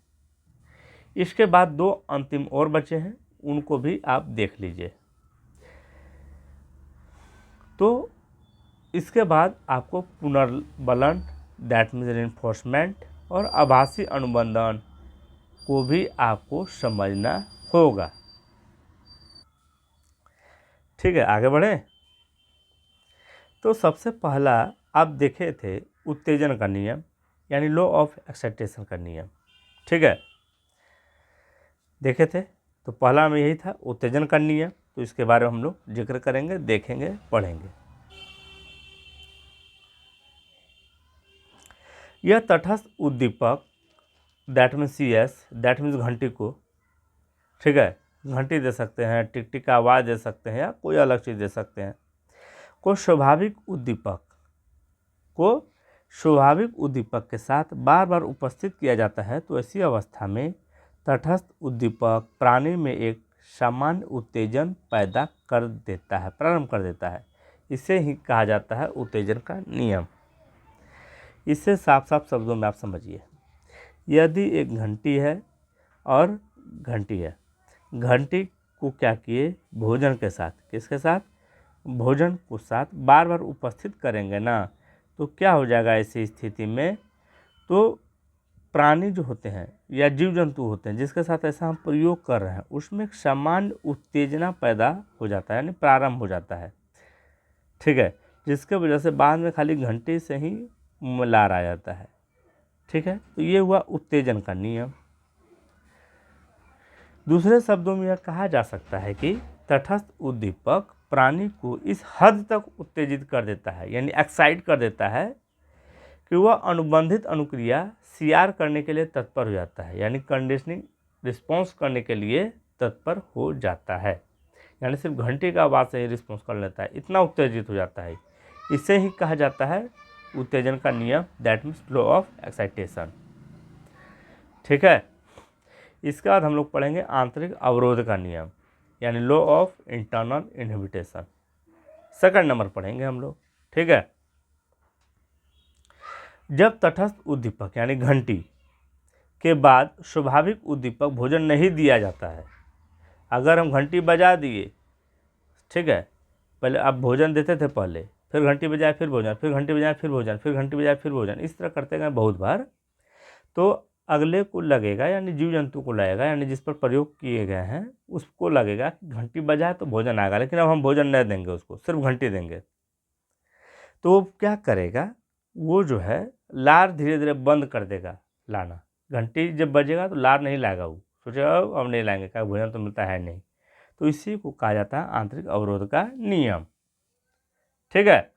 इसके बाद 2 अंतिम और बचे हैं, उनको भी आप देख लीजिए। तो इसके बाद आपको पुनर्बलन, दैट मीन्स रेनफोर्समेंट, और आभासी अनुबंधन को भी आपको समझना होगा। ठीक है, आगे बढ़े। तो सबसे पहला आप देखे थे उत्तेजन का नियम यानी लॉ ऑफ एक्साइटेशन का नियम। ठीक है, देखे थे। तो पहला में यही था उत्तेजन का नियम, तो इसके बारे में हम लोग जिक्र करेंगे, देखेंगे, पढ़ेंगे। यह तटस्थ उद्दीपक, that means CS, that means घंटी को, ठीक है, घंटी दे सकते हैं, टिक टिक का आवाज़ दे सकते हैं या कोई अलग चीज़ दे सकते हैं, को स्वाभाविक उद्दीपक के साथ बार बार उपस्थित किया जाता है, तो ऐसी अवस्था में तटस्थ उद्दीपक प्राणी में एक सामान्य उत्तेजन पैदा कर देता है, प्रारंभ कर देता है। इसे ही कहा जाता है उत्तेजन का नियम। इसे साफ साफ शब्दों में आप समझिए। यदि एक घंटी है और घंटी है, घंटी को क्या किए भोजन के साथ, किसके साथ? भोजन को साथ बार बार उपस्थित करेंगे ना, तो क्या हो जाएगा ऐसी स्थिति में? तो प्राणी जो होते हैं या जीव जंतु होते हैं जिसके साथ ऐसा हम प्रयोग कर रहे हैं, उसमें एक सामान्य उत्तेजना पैदा हो जाता है यानी प्रारंभ हो जाता है। ठीक है, जिसके वजह से बाद में खाली घंटी से ही लार आ जाता है। ठीक है, तो ये हुआ उत्तेजन का नियम। दूसरे शब्दों में यह कहा जा सकता है कि तटस्थ उद्दीपक प्राणी को इस हद तक उत्तेजित कर देता है यानी एक्साइट कर देता है कि वह अनुबंधित अनुक्रिया CR करने के लिए तत्पर हो जाता है यानी कंडीशनिंग रिस्पॉन्स करने के लिए तत्पर हो जाता है, यानी सिर्फ घंटे का आवाज़ से ही रिस्पॉन्स कर लेता है, इतना उत्तेजित हो जाता है। इसे ही कहा जाता है उत्तेजन का नियम, that means law of excitation. ठीक है, इसके बाद हम लोग पढ़ेंगे आंतरिक अवरोध का नियम यानी law of internal inhibition, second number पढ़ेंगे हम लोग। ठीक है, जब तटस्थ उद्दीपक यानी घंटी के बाद स्वाभाविक उद्दीपक भोजन नहीं दिया जाता है, अगर हम घंटी बजा दिए, ठीक है, पहले आप भोजन देते थे, पहले फिर घंटी बजाए फिर भोजन, फिर घंटी बजाए फिर भोजन, फिर घंटी बजाए फिर भोजन, इस तरह करते गए बहुत बार, तो अगले को लगेगा यानी जीव जंतु को लगेगा यानी जिस पर प्रयोग किए गए हैं उसको लगेगा कि घंटी बजाए तो भोजन आएगा, लेकिन अब हम भोजन नहीं देंगे उसको, सिर्फ घंटी देंगे। तो वो क्या करेगा, वो जो है लार धीरे धीरे बंद कर देगा लाना। घंटी जब बजेगा तो लार नहीं लाएगा, वो सोचेगा अब नहीं लाएंगे, क्या भोजन तो मिलता है नहीं। तो इसी को कहा जाता है आंतरिक अवरोध का नियम। ठीक है।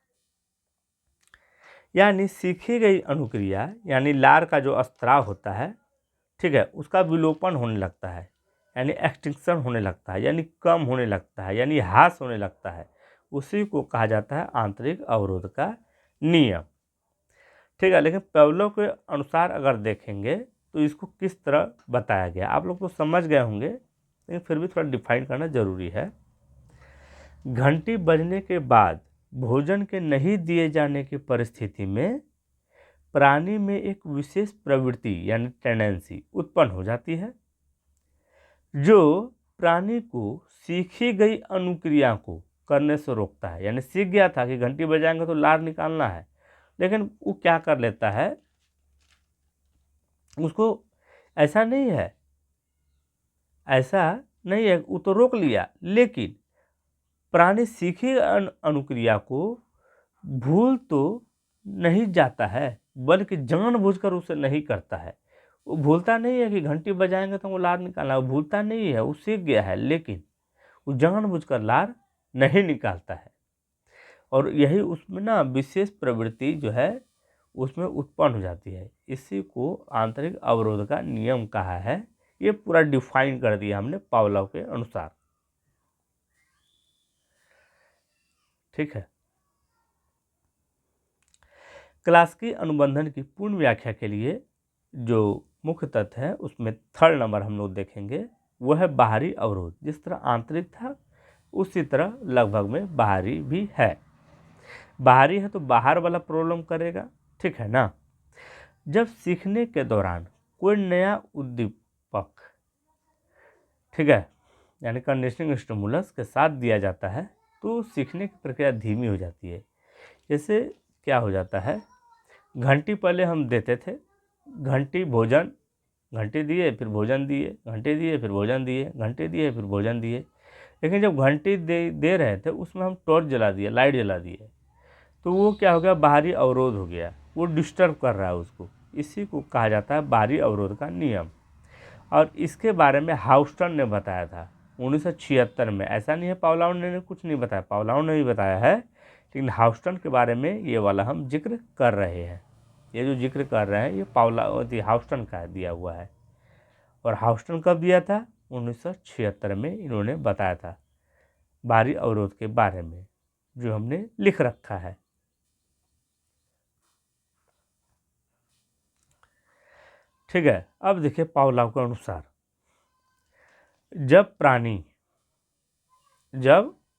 यानी सीखी गई अनुक्रिया यानी लार का जो स्त्राव होता है, ठीक है, उसका विलोपन होने लगता है, यानी एक्सटिंक्शन होने लगता है, यानी कम होने लगता है, यानी ह्रास होने लगता है। उसी को कहा जाता है आंतरिक अवरोध का नियम। ठीक है, लेकिन पावलोव के अनुसार अगर देखेंगे तो इसको किस तरह बताया गया, आप लोग तो समझ गए होंगे, लेकिन फिर भी थोड़ा डिफाइन करना जरूरी है। घंटी बजने के बाद भोजन के नहीं दिए जाने की परिस्थिति में प्राणी में एक विशेष प्रवृत्ति यानी टेंडेंसी उत्पन्न हो जाती है, जो प्राणी को सीखी गई अनुक्रिया को करने से रोकता है। यानी सीख गया था कि घंटी बजाएंगे तो लार निकालना है, लेकिन वो क्या कर लेता है, उसको ऐसा नहीं है, वो तो रोक लिया, लेकिन प्राणी सीखी अनुक्रिया को भूल तो नहीं जाता है, बल्कि जानबूझकर उसे नहीं करता है। वो भूलता नहीं है कि घंटी बजाएंगे तो वो लार निकालना, वो भूलता नहीं है, वो सीख गया है, लेकिन वो जानबूझकर लार नहीं निकालता है। और यही उसमें ना विशेष प्रवृत्ति जो है उसमें उत्पन्न हो जाती है। इसी को आंतरिक अवरोध का नियम कहा है। ये पूरा डिफाइन कर दिया हमने पावलोव के अनुसार। ठीक है। क्लासिकी अनुबंधन की पूर्ण व्याख्या के लिए जो मुख्य तथ्य है उसमें थर्ड नंबर हम लोग देखेंगे, वो है बाहरी अवरोध। जिस तरह आंतरिक था उसी तरह लगभग में बाहरी भी है। बाहरी है तो बाहर वाला प्रॉब्लम करेगा, ठीक है ना। जब सीखने के दौरान कोई नया उद्दीपक, ठीक है, यानी कंडीशनिंग स्टिमुलस के साथ दिया जाता है तो सीखने की प्रक्रिया धीमी हो जाती है। जैसे क्या हो जाता है, घंटी पहले हम देते थे, घंटी भोजन, घंटी दिए फिर भोजन दिए, घंटी दिए फिर भोजन दिए, घंटी दिए फिर भोजन दिए। लेकिन जब घंटी दे रहे थे उसमें हम टॉर्च जला दिए, लाइट जला दिए, तो वो क्या हो गया, बाहरी अवरोध हो गया, वो डिस्टर्ब कर रहा है उसको। इसी को कहा जाता है बाहरी अवरोध का नियम। और इसके बारे में हाउस्टन ने बताया था 1976 में। ऐसा नहीं है पावलोव ने कुछ नहीं बताया, पावलोव ने भी बताया है, लेकिन हाउस्टन के बारे में ये वाला हम जिक्र कर रहे हैं। ये जो जिक्र कर रहे हैं ये पावलोव हाउस्टन का दिया हुआ है। और हाउस्टन कब दिया था, 1976 में इन्होंने बताया था बाहरी अवरोध के बारे में, जो हमने लिख रखा है। ठीक है। अब देखिए पावलोव के अनुसार जब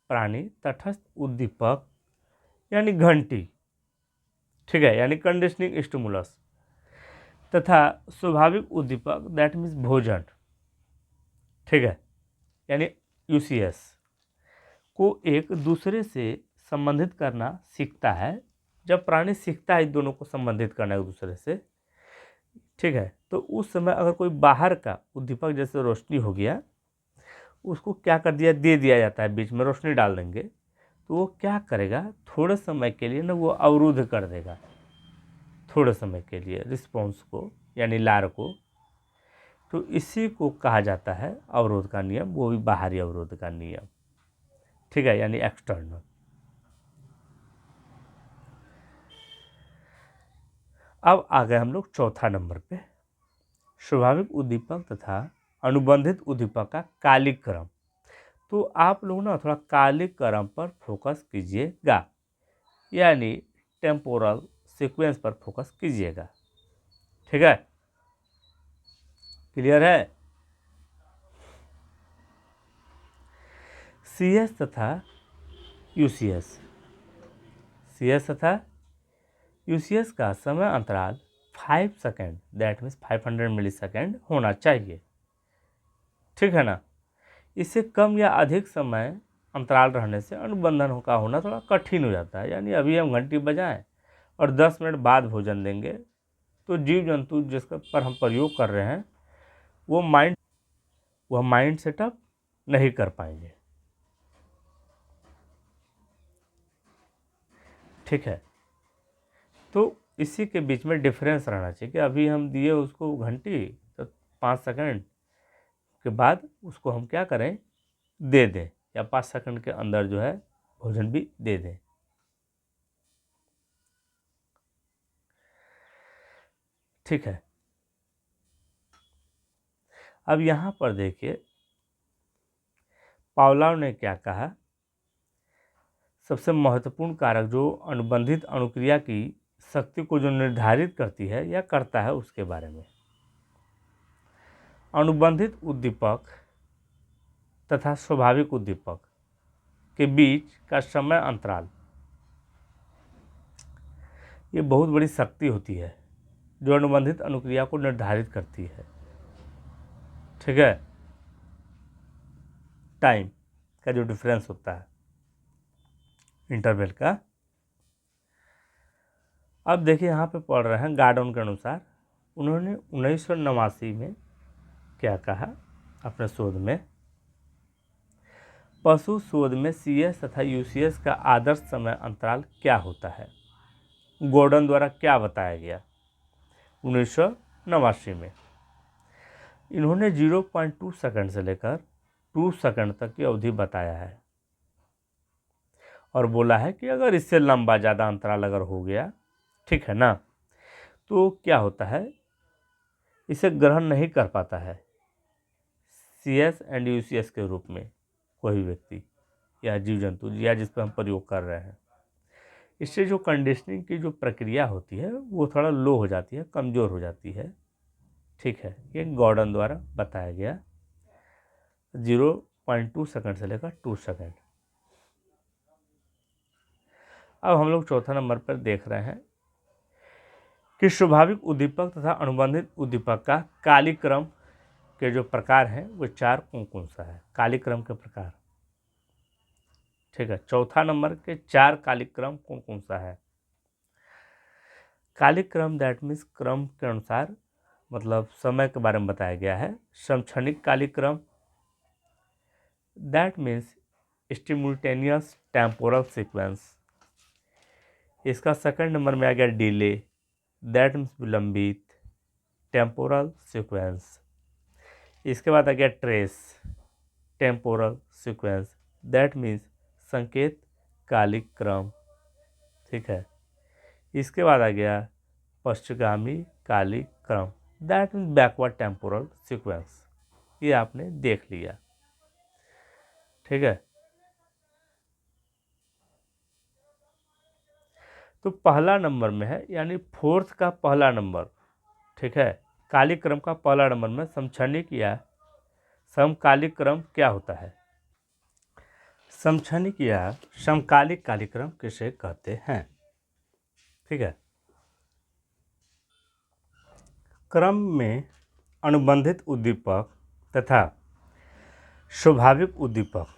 प्राणी तटस्थ उद्दीपक यानी घंटी, ठीक है, यानी कंडीशनिंग स्टिमुलस, तथा स्वाभाविक उद्दीपक दैट मीन्स भोजन, ठीक है, यानी यूसीएस को एक दूसरे से संबंधित करना सीखता है। जब प्राणी सीखता है इन दोनों को संबंधित करना एक दूसरे से, ठीक है, तो उस समय अगर कोई बाहर का उद्दीपक जैसे रोशनी हो गया, उसको क्या कर दिया, दे दिया जाता है, बीच में रोशनी डाल देंगे, तो वो क्या करेगा, थोड़े समय के लिए ना वो अवरुद्ध कर देगा, थोड़े समय के लिए रिस्पॉन्स को यानी लार को। तो इसी को कहा जाता है अवरोध का नियम, वो भी बाहरी अवरोध का नियम, ठीक है, यानी एक्सटर्नल। अब आ गए हम लोग चौथा नंबर पे, स्वाभाविक उद्दीपक तथा अनुबंधित उद्दीपक का कालिक क्रम। तो आप लोग ना थोड़ा कालिक क्रम पर फोकस कीजिएगा, यानी टेम्पोरल सीक्वेंस पर फोकस कीजिएगा। ठीक है, क्लियर है। सीएस तथा यूसीएस, सीएस तथा यूसीएस का समय अंतराल 5 second that means 500 millisecond होना चाहिए, ठीक है ना। इससे कम या अधिक समय अंतराल रहने से अनुबंधन का होना थोड़ा कठिन हो जाता है। यानी अभी हम घंटी बजाएं और 10 मिनट बाद भोजन देंगे, तो जीव जंतु जिसका पर हम प्रयोग कर रहे हैं वह माइंड सेटअप नहीं कर पाएंगे, ठीक है। तो इसी के बीच में डिफरेंस रहना चाहिए कि अभी हम दिए उसको घंटी, तो 5 सेकंड के बाद उसको हम क्या करें, दे दें, या 5 सेकंड के अंदर जो है भोजन भी दे दें। ठीक है। अब यहाँ पर देखिए पावलोव ने क्या कहा, सबसे महत्वपूर्ण कारक जो अनुबंधित अणुक्रिया की शक्ति को जो निर्धारित करती है या करता है उसके बारे में। अनुबंधित उद्दीपक तथा स्वाभाविक उद्दीपक के बीच का समय अंतराल, ये बहुत बड़ी शक्ति होती है जो अनुबंधित अणुक्रिया को निर्धारित करती है। ठीक है, टाइम का जो डिफरेंस होता है इंटरवल का। अब देखिए यहाँ पे पढ़ रहे हैं गार्डन के अनुसार, उन्होंने 1989 में क्या कहा अपने शोध में, पशु शोध में CS तथा UCS का आदर्श समय अंतराल क्या होता है, गॉर्डन द्वारा क्या बताया गया 1989 में। इन्होंने 0.2 सेकंड से लेकर 2 सेकंड तक की अवधि बताया है और बोला है कि अगर इससे लंबा ज़्यादा अंतराल अगर हो गया, ठीक है ना, तो क्या होता है, इसे ग्रहण नहीं कर पाता है CS एंड UCS के रूप में कोई व्यक्ति या जीव जंतु या जिस पर हम प्रयोग कर रहे हैं। इससे जो कंडीशनिंग की जो प्रक्रिया होती है वो थोड़ा लो हो जाती है, कमज़ोर हो जाती है। ठीक है, ये गॉर्डन द्वारा बताया गया 0.2 सेकंड से लेकर 2 सेकंड। अब हम लोग चौथा नंबर पर देख रहे हैं कि स्वाभाविक उद्दीपक तथा अनुबंधित उद्दीपक का कालिक्रम के जो प्रकार हैं वो 4 कौन सा है, कालिक्रम के प्रकार। ठीक है, चौथा नंबर के 4 कालिक्रम कौन सा है। कालिक्रम दैट मीन्स क्रम के अनुसार, मतलब समय के बारे में बताया गया है। समक्षणिक कालिक्रम दैट मीन्स स्टिमुलटेनियस टेम्पोरल सीक्वेंस। इसका सेकंड नंबर में आ गया डिले दैट मीन्स विलंबित टेम्पोरल सीक्वेंस। इसके बाद आ गया trace temporal sequence that means संकेत कालिक क्रम। ठीक है, इसके बाद आ गया पश्चगामी कालिक क्रम that means backward temporal sequence. ये आपने देख लिया। ठीक है, तो पहला नंबर में है, यानी फोर्थ का पहला नंबर। ठीक है, कालिक क्रम का पहला नंबर में समक्षणिक या समकालिक क्रम क्या होता है। समक्षणिक या समकालिक कालिक्रम किसे कहते हैं। ठीक है, क्रम में अनुबंधित उद्दीपक तथा स्वाभाविक उद्दीपक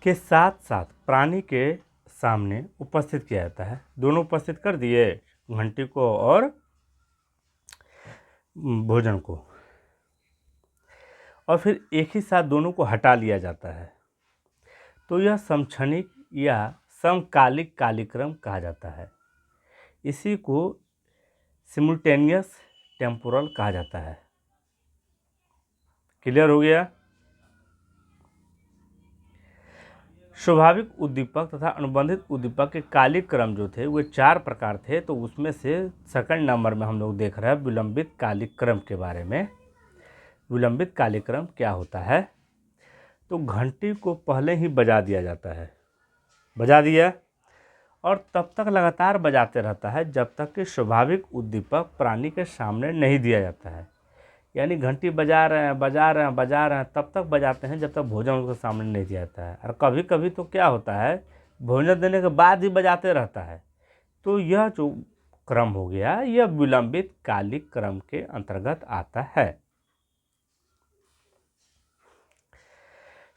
के साथ साथ प्राणी के सामने उपस्थित किया जाता है। दोनों उपस्थित कर दिए, घंटी को और भोजन को, और फिर एक ही साथ दोनों को हटा लिया जाता है, तो यह समक्षणिक या समकालिक कालिक्रम कहा जाता है। इसी को सिमुल्टेनियस टेम्पोरल कहा जाता है। क्लियर हो गया। स्वाभाविक उद्दीपक तथा अनुबंधित उद्दीपक के कालिक क्रम जो थे वे 4 प्रकार थे, तो उसमें से सेकंड नंबर में हम लोग देख रहे हैं विलंबित कालिक क्रम के बारे में। विलंबित कालिक क्रम क्या होता है, तो घंटी को पहले ही बजा दिया जाता है, बजा दिया, और तब तक लगातार बजाते रहता है जब तक कि स्वाभाविक उद्दीपक प्राणी के सामने नहीं दिया जाता है। यानी घंटी बजा रहे हैं बजा रहे हैं बजा रहे हैं, तब तक बजाते हैं जब तक भोजन उसके सामने नहीं दिया जाता है। और कभी कभी तो क्या होता है, भोजन देने के बाद ही बजाते रहता है। तो यह जो क्रम हो गया, यह विलंबित कालिक क्रम के अंतर्गत आता है।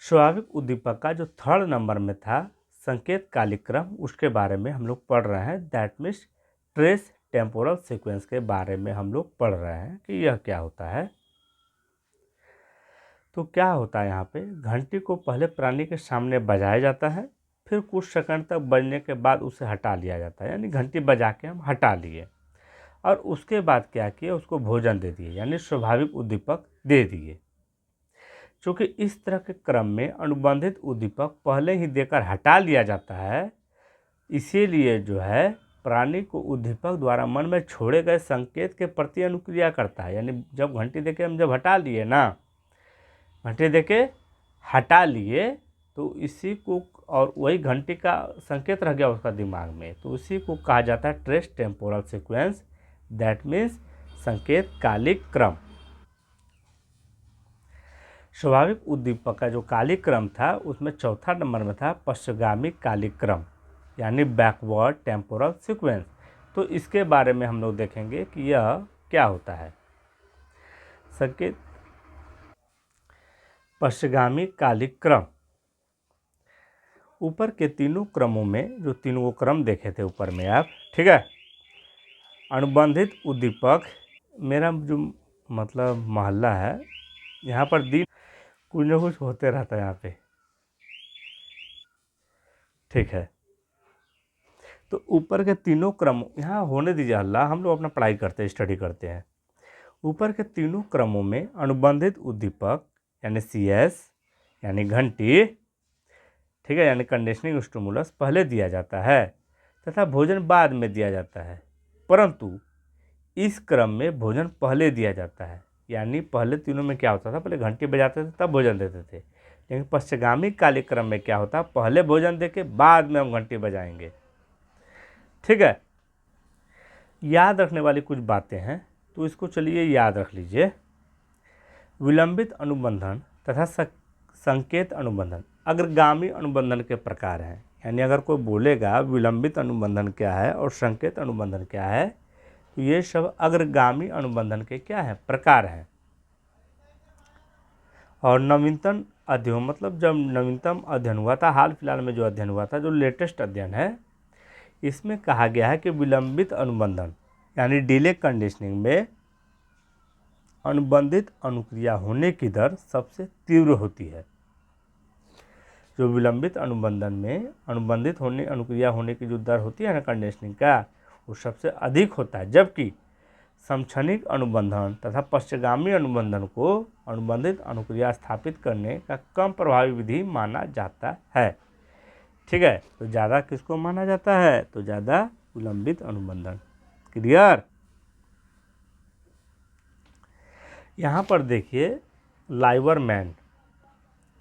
स्वाभाविक उद्दीपक का जो थर्ड नंबर में था संकेत कालिक क्रम, उसके बारे में हम लोग पढ़ रहे हैं। That means trace temporal sequence के बारे में हम लोग पढ़ रहे हैं कि यह क्या होता है। तो क्या होता है, यहाँ पे घंटी को पहले प्राणी के सामने बजाया जाता है, फिर कुछ सेकंड तक बजने के बाद उसे हटा लिया जाता है। यानी घंटी बजा के हम हटा लिए और उसके बाद क्या किए, उसको भोजन दे दिए, यानी स्वाभाविक उद्दीपक दे दिए। चूँकि इस तरह के क्रम में अनुबंधित उद्दीपक पहले ही देकर हटा लिया जाता है, इसीलिए जो है प्राणी को उद्दीपक द्वारा मन में छोड़े गए संकेत के प्रति अनुक्रिया करता है। यानी जब घंटी देके हम जब हटा लिए ना, घंटी देके हटा लिए तो इसी को, और वही घंटी का संकेत रह गया उसका दिमाग में, तो उसी को कहा जाता है trace temporal sequence, that means संकेत कालिक क्रम। स्वाभाविक उद्दीपक का जो कालिक क्रम था उसमें चौथा नंबर में था पश्चगामी कालिक क्रम, यानी बैकवर्ड टेम्पोरल सीक्वेंस। तो इसके बारे में हम लोग देखेंगे कि यह क्या होता है। संकेत पश्चगामी कालिक क्रम, ऊपर के तीनों क्रमों में, जो तीनों क्रम देखे थे ऊपर में आप, ठीक है, अनुबंधित उद्दीपक, मेरा जो मतलब मोहल्ला है यहाँ पर दिन कुछ न कुछ होते रहता है यहाँ पे, ठीक है। तो ऊपर के तीनों क्रम यहाँ होने दीजिए हल्ला, हम लोग अपना पढ़ाई करते हैं, स्टडी करते हैं। ऊपर के तीनों क्रमों में अनुबंधित उद्दीपक यानी CS यानी घंटी, ठीक है, यानी कंडीशनिंग स्टिमुलस पहले दिया जाता है तथा भोजन बाद में दिया जाता है। परंतु इस क्रम में भोजन पहले दिया जाता है, यानी पहले तीनों में क्या होता था, पहले घंटी बजाते थे तब भोजन देते थे। लेकिन पश्चगामी कालिक क्रम में क्या होता, पहले भोजन देके बाद में हम घंटी बजाएंगे, ठीक है। याद रखने वाली कुछ बातें हैं, तो इसको चलिए याद रख लीजिए। विलंबित अनुबंधन तथा संकेत अनुबंधन अग्रगामी अनुबंधन के प्रकार हैं। यानी अगर कोई बोलेगा विलंबित अनुबंधन क्या है और संकेत अनुबंधन क्या है, तो ये सब अग्रगामी अनुबंधन के क्या है, प्रकार हैं। और नवीनतम अध्ययन, मतलब जब नवीनतम अध्ययन हुआ था, हाल फिलहाल में जो अध्ययन हुआ था, जो लेटेस्ट अध्ययन है, इसमें कहा गया है कि विलंबित अनुबंधन यानी डिले कंडीशनिंग में अनुबंधित अनुक्रिया होने की दर सबसे तीव्र होती है। जो विलंबित अनुबंधन में अनुबंधित होने अनुक्रिया होने की जो दर होती है ना कंडीशनिंग का, वो सबसे अधिक होता है, जबकि समक्षणिक अनुबंधन तथा पश्चगामी अनुबंधन को अनुबंधित अनुक्रिया स्थापित करने का कम प्रभावी विधि माना जाता है, ठीक है। तो ज़्यादा किसको माना जाता है, तो ज़्यादा विलंबित अनुबंधन। क्लियर। यहाँ पर देखिए लाइबरमैन,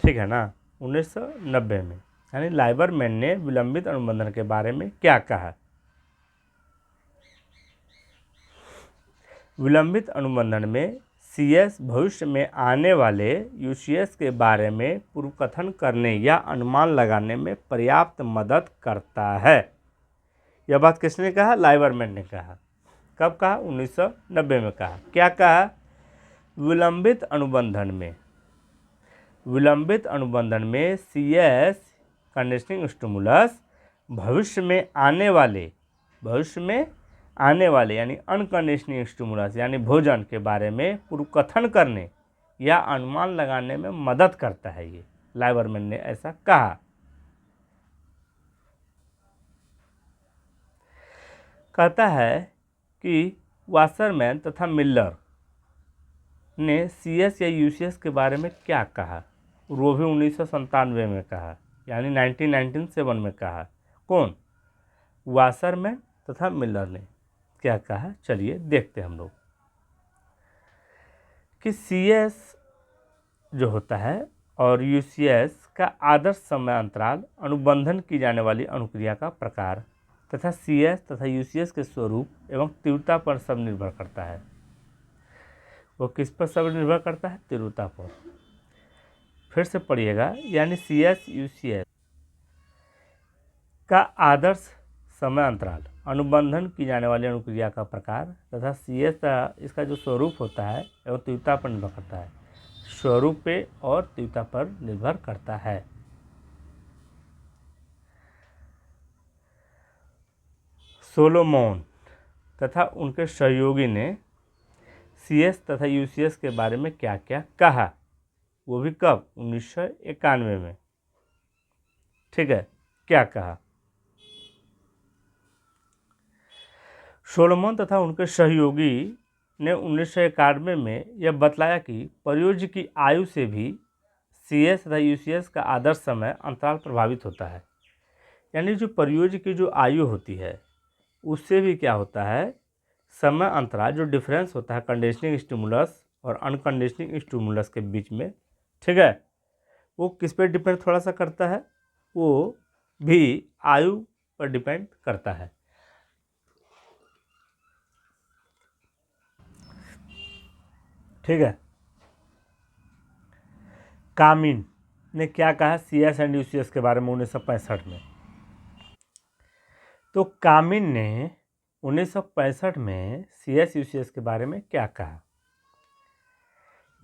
ठीक है ना, 1990 में, यानी लाइबरमैन ने विलंबित अनुबंधन के बारे में क्या कहा। विलंबित अनुबंधन में CS भविष्य में आने वाले UCS के बारे में पूर्वकथन करने या अनुमान लगाने में पर्याप्त मदद करता है। यह बात किसने कहा, लाइबरमैन ने कहा। कब कहा, 1990 में कहा। क्या कहा, विलंबित अनुबंधन में CS कंडीशनिंग स्टिमुलस भविष्य में आने वाले यानी अनकंडीशनिंग स्टिमुलस यानी भोजन के बारे में पूर्वकथन करने या अनुमान लगाने में मदद करता है। ये लाइबरमैन ने ऐसा कहा। कहता है कि वासरमैन तथा मिलर ने CS या UCS के बारे में क्या कहा, वो भी 1997 में कहा, यानी 1997 में कहा। कौन, वासरमैन तथा मिलर ने क्या कहा, चलिए देखते हैं हम लोग कि CS जो होता है और UCS का आदर्श समय अंतराल, अनुबंधन की जाने वाली अनुक्रिया का प्रकार तथा CS तथा UCS के स्वरूप एवं तीव्रता पर सब निर्भर करता है। वो किस पर सब निर्भर करता है, तीव्रता पर। फिर से पढ़िएगा, यानी CS UCS का आदर्श समय अंतराल, अनुबंधन की जाने वाली अनुक्रिया का प्रकार तथा CS का इसका जो स्वरूप होता है एवं तीव्रता पर निर्भर करता है। स्वरूप पे और तीव्रता पर निर्भर करता है। सोलोमन तथा उनके सहयोगी ने CS तथा UCS के बारे में क्या क्या कहा, वो भी कब, 1991 में, ठीक है। क्या कहा, सोलोमन तथा उनके सहयोगी ने 1991 में यह बतलाया कि प्रयोज्य की आयु से भी CS तथा UCS का आदर्श समय अंतराल प्रभावित होता है। यानी जो प्रयोज्य की जो आयु होती है उससे भी क्या होता है, समय अंतराल जो डिफरेंस होता है कंडीशनिंग स्टिमुलस और अनकंडीशनिंग स्टिमुलस के बीच में, ठीक है, वो किस पे डिपेंड थोड़ा सा करता है, वो भी आयु पर डिपेंड करता है। ठीक है। कामिन ने क्या कहा CS एंड UCS के बारे में 1965 में? तो कामिन ने 1965 में CS UCS के बारे में क्या कहा?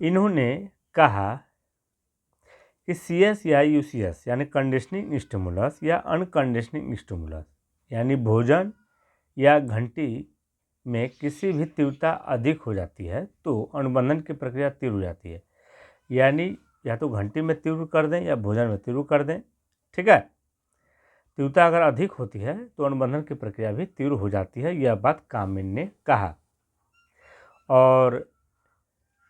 इन्होंने कहा कि CS या UCS यानी कंडीशनिंग स्टिमुलस या अनकंडीशनिंग स्टिमुलस यानी भोजन या घंटी में किसी भी तीव्रता अधिक हो जाती है तो अनुबंधन की प्रक्रिया तीव्र हो जाती है। यानी या तो घंटी में तीव्र कर दें या भोजन में तीव्र कर दें, ठीक है। तीव्रता अगर अधिक होती है तो अनुबंधन की प्रक्रिया भी तीव्र हो जाती है, यह बात कामिन ने कहा। और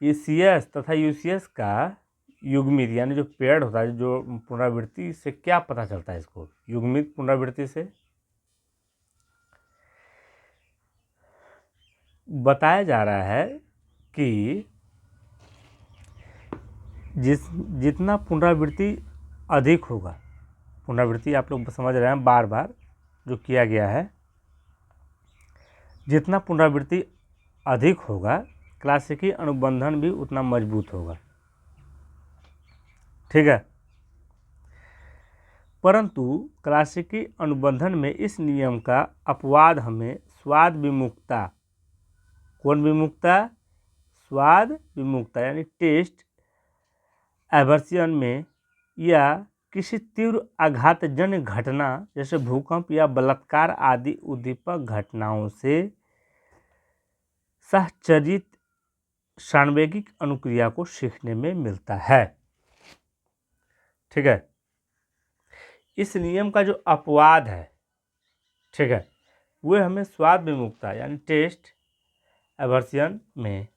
ये CS तथा UCS का युग्मित यानी जो पेड़ होता है, जो पुनरावृत्ति से क्या पता चलता है, इसको युग्मित पुनरावृत्ति से बताया जा रहा है कि जितना पुनरावृत्ति अधिक होगा, पुनरावृत्ति आप लोग समझ रहे हैं, बार बार जो किया गया है, जितना पुनरावृत्ति अधिक होगा क्लासिकी अनुबंधन भी उतना मजबूत होगा, ठीक है। परंतु क्लासिकी अनुबंधन में इस नियम का अपवाद हमें स्वाद विमुक्ता, कौन विमुक्ता, स्वाद विमुक्ता यानी टेस्ट एवर्सियन में या किसी तीव्र आघातजन्य घटना जैसे भूकंप या बलात्कार आदि उद्दीपक घटनाओं से सहचरित सान्वेगिक अनुक्रिया को सीखने में मिलता है, ठीक है। इस नियम का जो अपवाद है, ठीक है, वह हमें स्वाद विमुक्ता यानी टेस्ट एवर्सियन में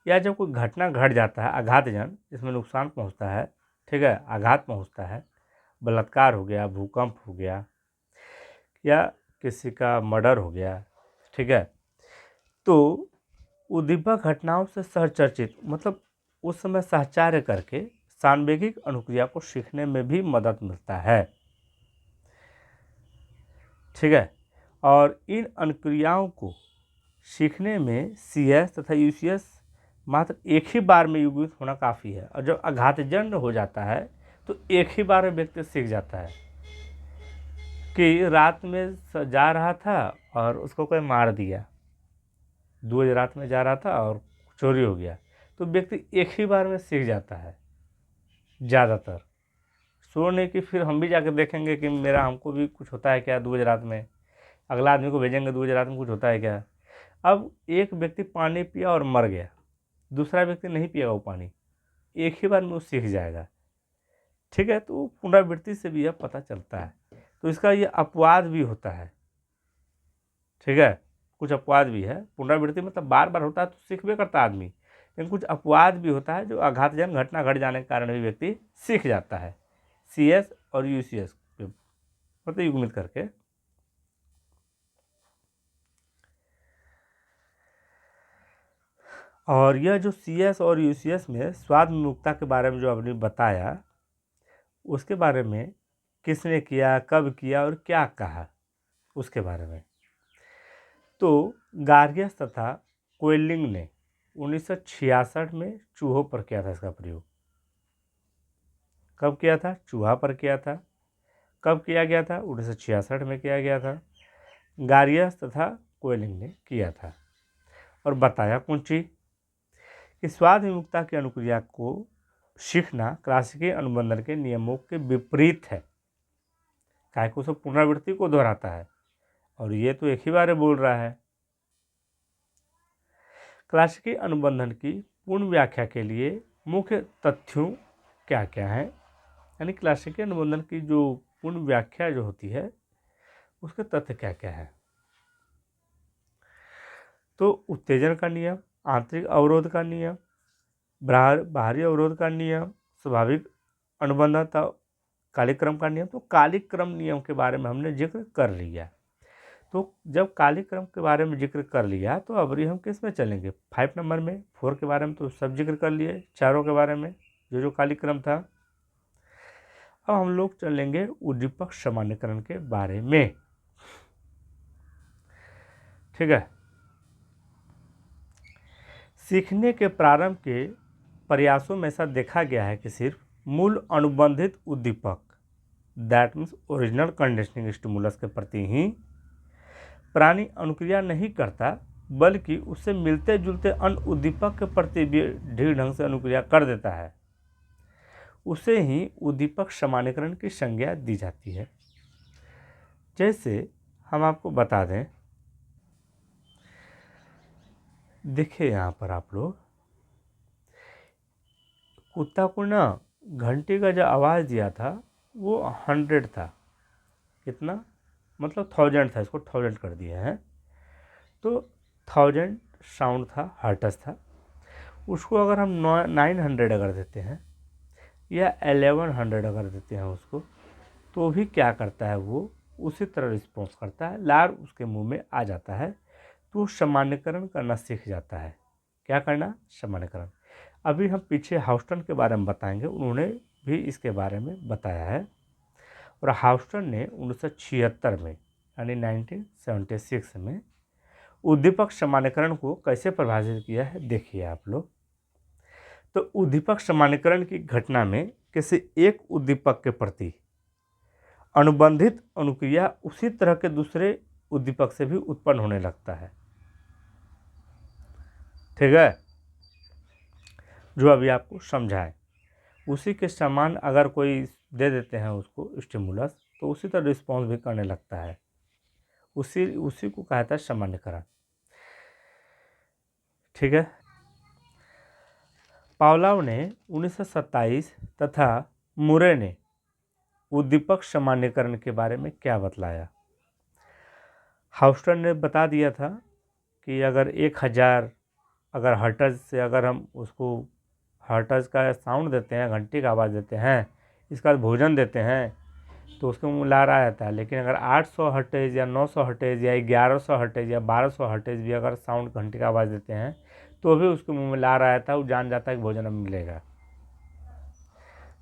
या जब कोई घटना घट जाता है आघातजन, जिसमें नुकसान पहुंचता है, ठीक है, आघात पहुंचता है, बलात्कार हो गया, भूकंप हो गया या किसी का मर्डर हो गया, ठीक है, तो उद्दीपक घटनाओं से सहचर्चित मतलब उस समय सहचार्य करके सान्वेगिक अनुक्रिया को सीखने में भी मदद मिलता है, ठीक है। और इन अनुक्रियाओं को सीखने में CS तथा UCS मात्र एक ही बार में युग्मित होना काफ़ी है, और जब आघातजन्य हो जाता है तो एक ही बार में व्यक्ति सीख जाता है कि रात में जा रहा था और उसको कोई मार दिया, 2 बजे रात में जा रहा था और चोरी हो गया, तो व्यक्ति एक ही बार में सीख जाता है ज़्यादातर। सोने की फिर हम भी जाकर देखेंगे कि हमको भी कुछ होता है क्या 2 बजे रात में, अगला आदमी को भेजेंगे 2 बजे रात में कुछ होता है क्या। अब एक व्यक्ति पानी पिया और मर गया, दूसरा व्यक्ति नहीं पिएगा वो पानी, एक ही बार में वो सीख जाएगा, ठीक है। तो पुनरावृत्ति से भी यह पता चलता है। तो इसका ये अपवाद भी होता है, ठीक है, कुछ अपवाद भी है। पुनरावृत्ति मतलब बार बार होता है तो सीखबे करता है आदमी, लेकिन कुछ अपवाद भी होता है जो आघातजनक घटना घट जाने के कारण भी व्यक्ति सीख जाता है, CS और UCS मतलब युग्मित करके। और यह जो CS और UCS में स्वाद विमुक्ता के बारे में जो आपने बताया, उसके बारे में किसने किया, कब किया और क्या कहा उसके बारे में, तो गार्गियस तथा कोएलिंग ने 1966 में चूहों पर किया था इसका प्रयोग। कब किया था, चूहा पर किया था। कब किया गया था, 1966 में किया गया था। गार्गियस तथा कोएलिंग ने किया था और बताया कौन चीज कि स्वाद विमुक्ता की अनुक्रिया को सीखना क्लासिकी अनुबंधन के नियमों के विपरीत है, काहे को सब पुनरावृत्ति को दोहराता है और ये तो एक ही बार बोल रहा है। क्लासिकी अनुबंधन की पूर्ण व्याख्या के लिए मुख्य तथ्यों क्या क्या हैं, यानी क्लासिकी अनुबंधन की जो पूर्ण व्याख्या जो होती है उसके तथ्य क्या क्या है। तो उत्तेजन का नियम, आंतरिक अवरोध का नियम, बाहरी अवरोध का नियम, स्वाभाविक अनुबंधता, कालिक्रम का नियम। तो कालिक्रम नियम के बारे में हमने जिक्र कर लिया। तो जब काली क्रम के बारे में जिक्र कर लिया तो अब हम किस में चलेंगे, 5 नंबर में। 4 के बारे में तो सब जिक्र कर लिए, चारों के बारे में जो काली क्रम था। अब हम लोग चलेंगे उद्दीपक सामान्यकरण के बारे में। ठीक है। सीखने के प्रारंभ के प्रयासों में ऐसा देखा गया है कि सिर्फ मूल अनुबंधित उद्दीपक that means original conditioning stimulus के प्रति ही प्राणी अनुक्रिया नहीं करता, बल्कि उससे मिलते जुलते अन्य उद्दीपक के प्रति भी ढीठ ढंग से अनुक्रिया कर देता है। उसे ही उद्दीपक सामान्यकरण की संज्ञा दी जाती है। जैसे हम आपको बता दें, देखिए यहाँ पर आप लोग, कुत्ता को ना घंटी का जो आवाज़ दिया था वो 100 था। कितना मतलब 1000 था, इसको 1000 कर दिया है। तो 1000 साउंड था, हर्ट्ज था। उसको अगर हम 900 अगर देते हैं या 1100 अगर देते हैं उसको, तो भी क्या करता है, वो उसी तरह रिस्पॉन्स करता है, लार उसके मुंह में आ जाता है। तो सामान्यकरण करना सीख जाता है। क्या करना, सामान्यकरण। अभी हम पीछे हाउस्टन के बारे में बताएंगे, उन्होंने भी इसके बारे में बताया है। और हाउस्टन ने 1976 में यानी 1976 में उद्दीपक सामान्यकरण को कैसे परिभाषित किया है, देखिए आप लोग। तो उद्दीपक सामान्यकरण की घटना में किसी एक उद्दीपक के प्रति अनुबंधित अनुक्रिया उसी तरह के दूसरे उद्दीपक से भी उत्पन्न होने लगता है। ठीक है, जो अभी आपको समझाए उसी के समान अगर कोई दे देते हैं उसको स्टिमुलस, तो उसी तरह रिस्पॉन्स भी करने लगता है। उसी को कहता है सामान्यकरण। ठीक है। पावलोव ने 1927 तथा मुरे ने उद्दीपक सामान्यकरण के बारे में क्या बतलाया। हाउस्टन ने बता दिया था कि अगर 1000 अगर हर्ट्ज से अगर हम उसको हर्ट्ज का साउंड देते हैं, घंटी का आवाज़ देते हैं, इसका भोजन देते हैं, तो उसके मुँह में लार आ जाता है। लेकिन अगर 800 हर्ट्ज या 900 हर्ट्ज या 1100 हर्ट्ज या 1200 हर्ट्ज भी अगर साउंड घंटी का आवाज़ देते हैं, तो भी उसके मुंह में लार आ जाता है, वो जान जाता है कि भोजन अब मिलेगा।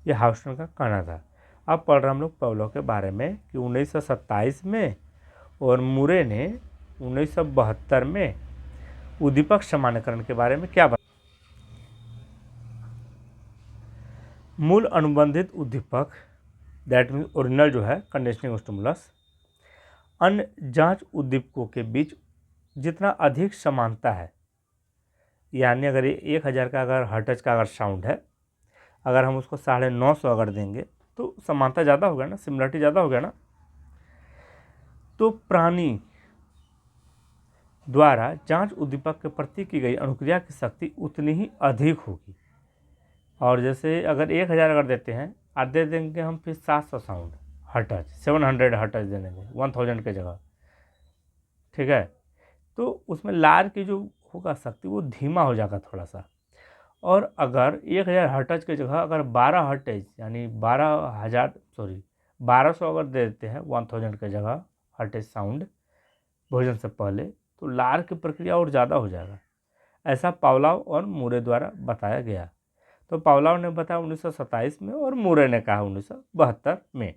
ये हाउस्टन का कहना था। अब पढ़ रहे हम लोग पावलोव के बारे में कि 1927 में और मुरे ने 1972 में उद्दीपक सामान्यकरण के बारे में क्या बताया। मूल अनुबंधित उद्दीपक दैट मीन्स ओरिजिनल जो है कंडीशनिंग स्टिमुलस अन्य जांच उद्दीपकों के बीच जितना अधिक समानता है, यानी अगर 1000 का अगर हर्ट्ज का अगर साउंड है, अगर हम उसको 950 अगर देंगे तो समानता ज़्यादा हो गया ना, सिमिलरिटी ज़्यादा हो गया ना। तो प्राणी द्वारा जांच उद्दीपक के प्रति की गई अनुक्रिया की शक्ति उतनी ही अधिक होगी। और जैसे अगर 1000 अगर देते हैं, आज दे देंगे हम फिर 700 साउंड हर्ट्ज, 700 हर्ट्ज दे देंगे 1000 के जगह। ठीक है, तो उसमें लार की जो होगा शक्ति वो धीमा हो जाएगा थोड़ा सा। और अगर 1000 हर्ट्ज की जगह अगर 12 हर्ट्ज यानी 1200 अगर दे देते हैं 1000 की जगह हर्ट्ज साउंड भोजन से पहले, तो लार की प्रक्रिया और ज़्यादा हो जाएगा। ऐसा पावलोव और मुरे द्वारा बताया गया। तो पावलोव ने बताया 1927 में और मुरे ने कहा 1972 में।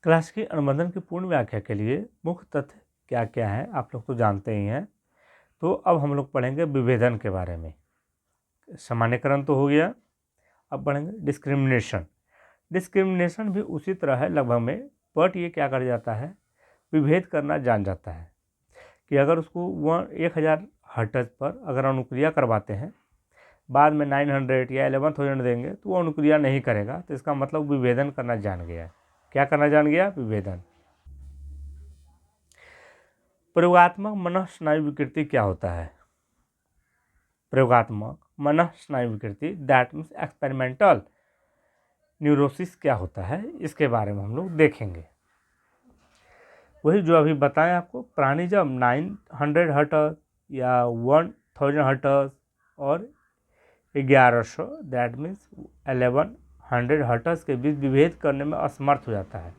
क्लासिकी अनुबंधन की पूर्ण व्याख्या के लिए मुख्य तथ्य क्या क्या है आप लोग तो जानते ही हैं। तो अब हम लोग पढ़ेंगे विभेदन के बारे में। सामान्यकरण तो हो गया, अब पढ़ेंगे डिस्क्रिमिनेशन। डिस्क्रिमिनेशन भी उसी तरह है लगभग में, बट ये क्या कर जाता है, विभेद करना जान जाता है कि अगर उसको 1000 हर्ट्ज पर अगर अनुक्रिया करवाते हैं, बाद में 900 या 11,000 देंगे तो वो अनुक्रिया नहीं करेगा, तो इसका मतलब विभेदन करना जान गया। क्या करना जान गया, विभेदन। प्रयोगात्मक मनःस्नायु विकृति क्या होता है। प्रयोगात्मक मनःस्नायु विकृति दैट मीन्स एक्सपेरिमेंटल न्यूरोसिस क्या होता है, इसके बारे में हम लोग देखेंगे। वही जो अभी बताएं आपको, प्राणी जब 900 हर्ट्ज या 1000 हर्ट्ज और 1100 दैट मीन्स 100 हर्ट्ज के बीच विभेद करने में असमर्थ हो जाता है।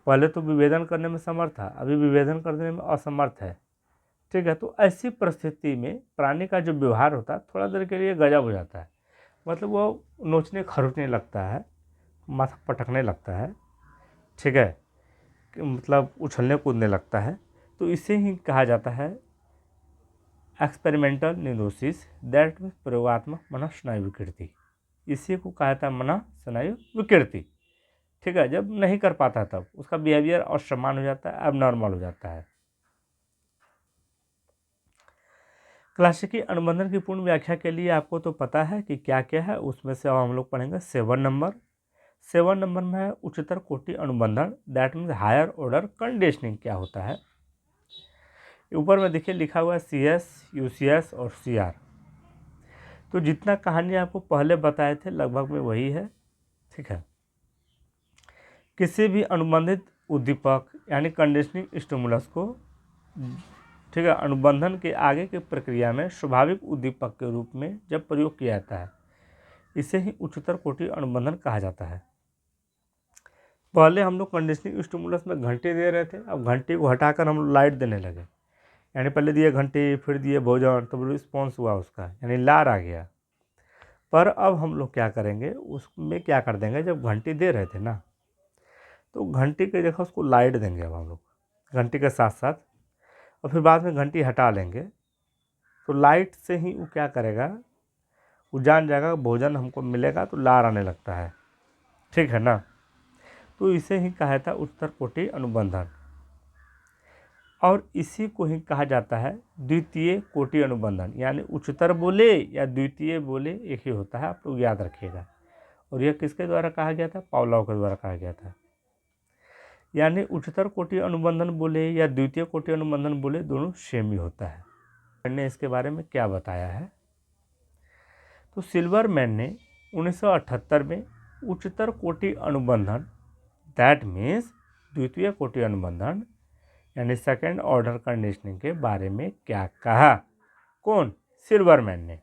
पहले तो विभेदन करने में समर्थ था, अभी विभेदन करने में असमर्थ है। ठीक है, तो ऐसी परिस्थिति में प्राणी का जो व्यवहार होता है थोड़ा देर के लिए गजब हो जाता है। मतलब वो नोचने खरोचने लगता है, माथा पटकने लगता है। ठीक है, मतलब उछलने कूदने लगता है। तो इसे ही कहा जाता है एक्सपेरिमेंटल न्यूरोसिस, दैट मीन्स प्रयोगात्मक मनःस्नायु विकृति। इसी को कहा जाता है मनःस्नायु विकृति। ठीक है, जब नहीं कर पाता तब उसका बिहेवियर असामान्य हो जाता है, एबनॉर्मल हो जाता है। क्लासिकी अनुबंधन की पूर्ण व्याख्या के लिए आपको तो पता है कि क्या क्या है, उसमें से अब हम लोग पढ़ेंगे 7 नंबर में है उच्चतर कोटि अनुबंधन, that means higher order conditioning क्या होता है। ऊपर में देखिए लिखा हुआ है CS, UCS और CR। तो जितना कहानी आपको पहले बताए थे लगभग में वही है। ठीक है, किसी भी अनुबंधित उद्दीपक यानी कंडीशनिंग स्टिमुलस को, ठीक है, अनुबंधन के आगे की प्रक्रिया में स्वाभाविक उद्दीपक के रूप में जब प्रयोग किया जाता है, इसे ही उच्चतर कोटि अनुबंधन कहा जाता है। पहले हम लोग कंडीशनिंग स्टिमुलस में घंटे दे रहे थे, अब घंटे को हटाकर हम लोग लाइट देने लगे। यानी पहले दिए घंटे, फिर दिए भोजन, तब रिस्पॉन्स हुआ उसका, यानी लार आ गया। पर अब हम लोग क्या करेंगे, उसमें क्या कर देंगे, जब घंटी दे रहे थे ना तो घंटी की जगह उसको लाइट देंगे अब हम लोग घंटी के साथ साथ, और फिर बाद में घंटी हटा लेंगे। तो लाइट से ही वो क्या करेगा, वो जान जाएगा भोजन हमको मिलेगा, तो लार आने लगता है। ठीक है ना, तो इसे ही कहा जाता है उच्चतर कोटि अनुबंधन, और इसी को ही कहा जाता है द्वितीय कोटि अनुबंधन। यानी उच्चतर बोले या द्वितीय बोले एक ही होता है, आप लोग याद रखिएगा। और यह किसके द्वारा कहा गया था, पावलोव के द्वारा कहा गया था। यानी उच्चतर कोटि अनुबंधन बोले या द्वितीय कोटि अनुबंधन बोले, दोनों सेम ही होता है। मैंने इसके बारे में क्या बताया है, तो सिल्वरमैन ने 1978 में उच्चतर कोटि अनुबंधन, दैट मीन्स द्वितीय कोटि अनुबंधन यानी सेकेंड ऑर्डर कंडीशनिंग के बारे में क्या कहा। कौन, सिल्वरमैन ने।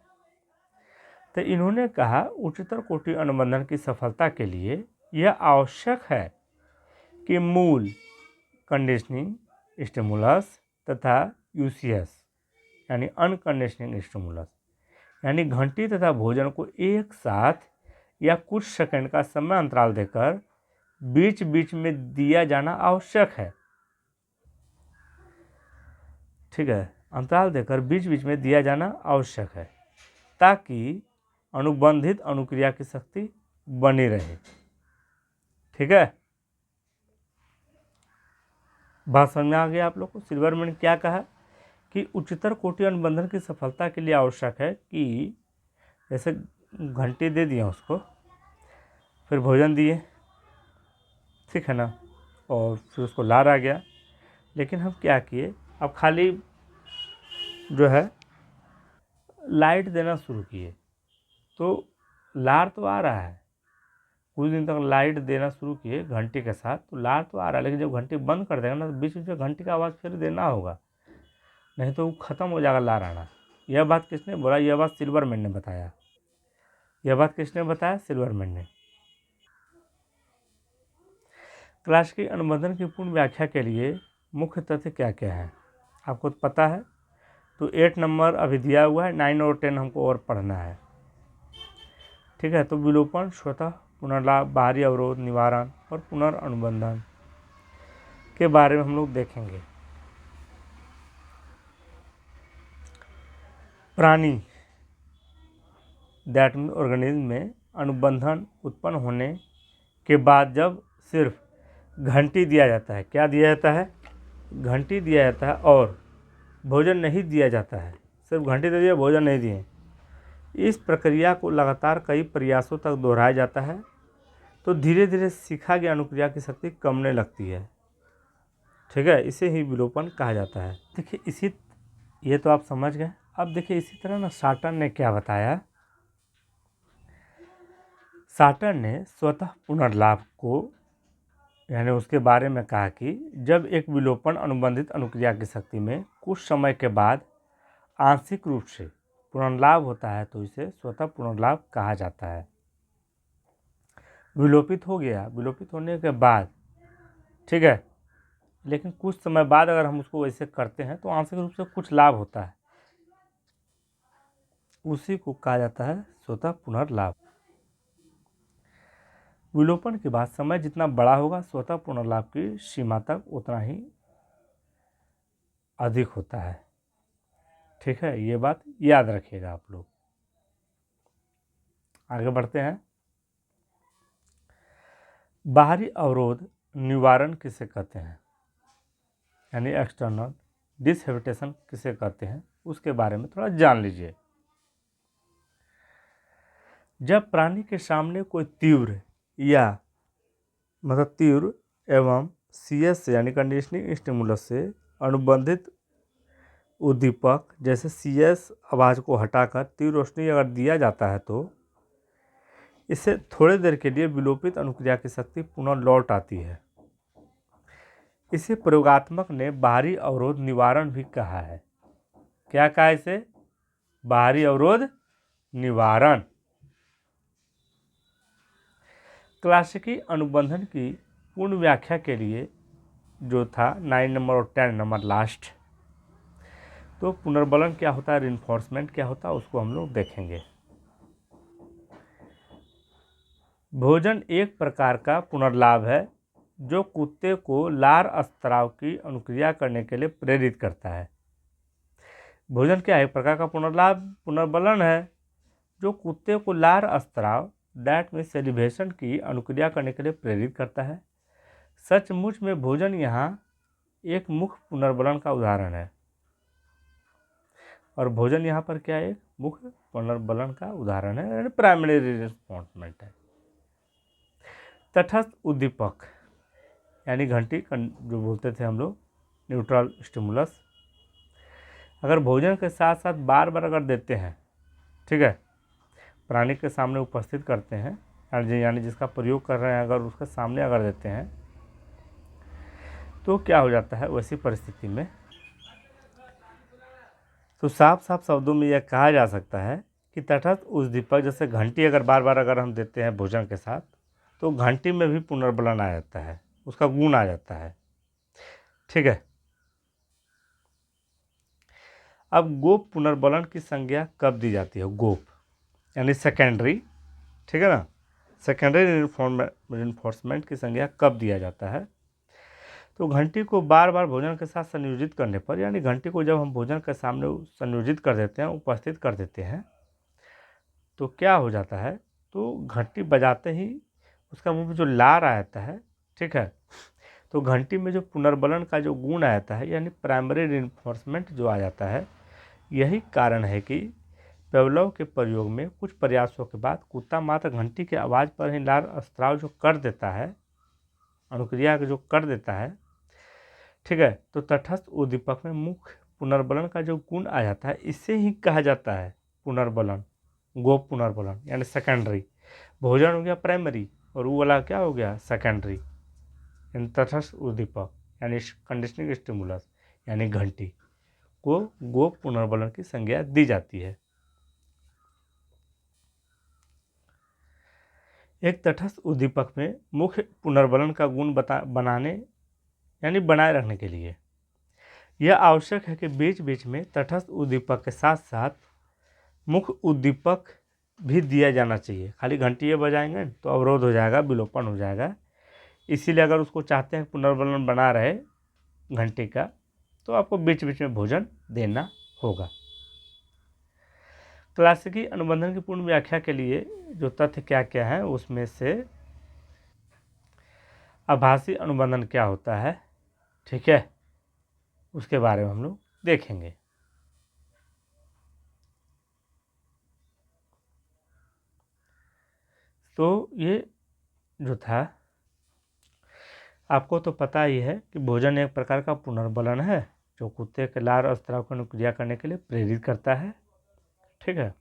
तो इन्होंने कहा उच्चतर कोटि अनुबंधन की सफलता के लिए यह आवश्यक है कि मूल कंडीशनिंग स्टिमुलस तथा UCS यानी अनकंडीशनिंग स्टिमुलस यानी घंटी तथा भोजन को एक साथ या कुछ सेकंड का समय अंतराल देकर बीच बीच में दिया जाना आवश्यक है। ठीक है, अंतराल देकर बीच बीच में दिया जाना आवश्यक है ताकि अनुबंधित अनुक्रिया की शक्ति बनी रहे। ठीक है, बात समझ में आ गया आप लोग को। सिल्वरमैन ने क्या कहा कि उच्चतर कोटि अनुबंधन की सफलता के लिए आवश्यक है कि जैसे घंटी दे दिया उसको, फिर भोजन दिए, ठीक है ना, और फिर उसको लार आ गया, लेकिन हम क्या किए, अब खाली जो है लाइट देना शुरू किए, तो लार तो आ रहा है, कुछ दिन तक लाइट देना शुरू किए घंटी के साथ, तो लार तो आ रहा है, लेकिन जब घंटी बंद कर देगा ना तो बीच बीच में घंटी का आवाज़ फिर देना होगा, नहीं तो वो ख़त्म हो जाएगा लार आना। यह बात किसने बोला, यह बात सिल्वरमैन ने बताया। यह बात किसने बताया, सिल्वरमैन ने। क्लासिकी अनुबंधन की पूर्ण व्याख्या के लिए मुख्य तथ्य क्या क्या है आपको तो पता है। तो 8 नंबर अभी दिया हुआ है, 9 और 10 हमको और पढ़ना है। ठीक है, तो विलोपन, स्वतः पुनर्लाभ, बाहरी अवरोध निवारण और पुनर्अनुबंधन के बारे में हम लोग देखेंगे। प्राणी दैट मीन ऑर्गेनिज्म में अनुबंधन उत्पन्न होने के बाद जब सिर्फ घंटी दिया जाता है, क्या दिया जाता है, घंटी दिया जाता है और भोजन नहीं दिया जाता है, सिर्फ घंटी दे दिया भोजन नहीं दिए, इस प्रक्रिया को लगातार कई प्रयासों तक दोहराया जाता है, तो धीरे धीरे सीखा गया अनुक्रिया की शक्ति कमने लगती है। ठीक है, इसे ही विलोपन कहा जाता है। देखिए ये तो आप समझ गए। अब देखिए इसी तरह ना साटन ने क्या बताया, साटन ने स्वतः पुनर्लाभ को यानी उसके बारे में कहा कि जब एक विलोपन अनुबंधित अनुक्रिया की शक्ति में कुछ समय के बाद आंशिक रूप से पुनर्लाभ होता है तो इसे स्वतः पुनर्लाभ कहा जाता है। विलोपित हो गया, विलोपित होने के बाद, ठीक है, लेकिन कुछ समय बाद अगर हम उसको वैसे करते हैं तो आंशिक रूप से कुछ लाभ होता है, उसी को कहा जाता है स्वतः पुनर्लाभ। विलोपन के बाद समय जितना बड़ा होगा, स्वतः पुनर्लाभ की सीमा तक उतना ही अधिक होता है। ठीक है, ये बात याद रखिएगा आप लोग। आगे बढ़ते हैं। बाहरी अवरोध निवारण किसे कहते हैं, यानी एक्सटर्नल डिसहेबिटेशन किसे कहते हैं, उसके बारे में थोड़ा जान लीजिए। जब प्राणी के सामने कोई तीव्र एवं CS यानी कंडीशनिंग स्टिमुलस से अनुबंधित उद्दीपक जैसे CS आवाज़ को हटाकर तीव्र रोशनी अगर दिया जाता है तो इससे थोड़ी देर के लिए विलोपित अनुक्रिया की शक्ति पुनः लौट आती है। इसे प्रयोगात्मक ने बाहरी अवरोध निवारण भी कहा है। क्या कहा इसे? बाहरी अवरोध निवारण। क्लासिकी अनुबंधन की पूर्ण व्याख्या के लिए जो था 9 नंबर और 10 नंबर लास्ट, तो पुनर्बलन क्या होता है, रिइंफोर्समेंट क्या होता है, उसको हम लोग देखेंगे। भोजन एक प्रकार का पुनर्लाभ है जो कुत्ते को लार स्त्राव की अनुक्रिया करने के लिए प्रेरित करता है। भोजन क्या है? एक प्रकार का पुनर्बलन है जो कुत्ते को लार स्त्राव दैट में सेलिब्रेशन की अनुक्रिया करने के लिए प्रेरित करता है। सचमुच में भोजन यहाँ एक मुख्य पुनर्बलन का उदाहरण है, और भोजन यहाँ पर क्या है? एक मुख्य पुनर्बलन का उदाहरण है, यानी प्राइमरी रिइंफोर्समेंट है। तटस्थ उद्दीपक यानी घंटी जो बोलते थे हम लोग, न्यूट्रल स्टिमुलस, अगर भोजन के साथ साथ बार बार अगर देते हैं, ठीक है, प्राणी के सामने उपस्थित करते हैं, यानी जिसका प्रयोग कर रहे हैं अगर उसके सामने अगर देते हैं तो क्या हो जाता है वैसी परिस्थिति में? तो साफ साफ शब्दों में यह कहा जा सकता है कि तटस्थ उद्दीपक जैसे घंटी अगर बार बार अगर हम देते हैं भोजन के साथ, तो घंटी में भी पुनर्बलन आ जाता है, उसका गुण आ जाता है। ठीक है, अब गोप पुनर्बलन की संज्ञा कब दी जाती है? गोप यानी सेकेंडरी, ठीक है ना, सेकेंडरी रिइंफोर्समेंट की संज्ञा कब दिया जाता है? तो घंटी को बार बार भोजन के साथ संयोजित करने पर, यानी घंटी को जब हम भोजन के सामने संयोजित कर देते हैं, उपस्थित कर देते हैं, तो क्या हो जाता है? तो घंटी बजाते ही उसका मुंह में जो लार आ जाता है, ठीक है, तो घंटी में जो पुनर्बलन का जो गुण आ जाता है, यानी प्राइमरी रिइंफोर्समेंट जो आ जाता है, यही कारण है कि पेवलोव के प्रयोग में कुछ प्रयासों के बाद कुत्ता मात्र घंटी के आवाज़ पर ही लार स्त्राव जो कर देता है, अनुक्रिया जो कर देता है, ठीक है, तो तटस्थ उद्दीपक में मुख्य पुनर्बलन का जो गुण आ जाता है, इसे ही कहा जाता है पुनर्बलन, गोप पुनर्बलन, यानी सेकेंडरी। भोजन हो गया प्राइमरी और वो वाला क्या हो गया? सेकेंडरी। यानी तटस्थ उद्दीपक यानी कंडीशनिंग स्टिमुलस यानी घंटी को गोप पुनर्बलन की संज्ञा दी जाती है। एक तटस्थ उद्दीपक में मुख्य पुनर्बलन का गुण बनाने यानी बनाए रखने के लिए यह आवश्यक है कि बीच बीच में तटस्थ उद्दीपक के साथ साथ मुख्य उद्दीपक भी दिया जाना चाहिए। खाली घंटी बजाएंगे तो अवरोध हो जाएगा, विलोपन हो जाएगा। इसीलिए अगर उसको चाहते हैं पुनर्बलन बना रहे घंटी का, तो आपको बीच बीच में भोजन देना होगा। क्लासिकी अनुबंधन की पूर्ण व्याख्या के लिए जो तथ्य क्या क्या है, उसमें से आभासी अनुबंधन क्या होता है, ठीक है, उसके बारे में हम लोग देखेंगे। तो ये जो था, आपको तो पता ही है कि भोजन एक प्रकार का पुनर्बलन है जो कुत्ते के लार स्त्राव को अनुक्रिया करने के लिए प्रेरित करता है। ठीक है,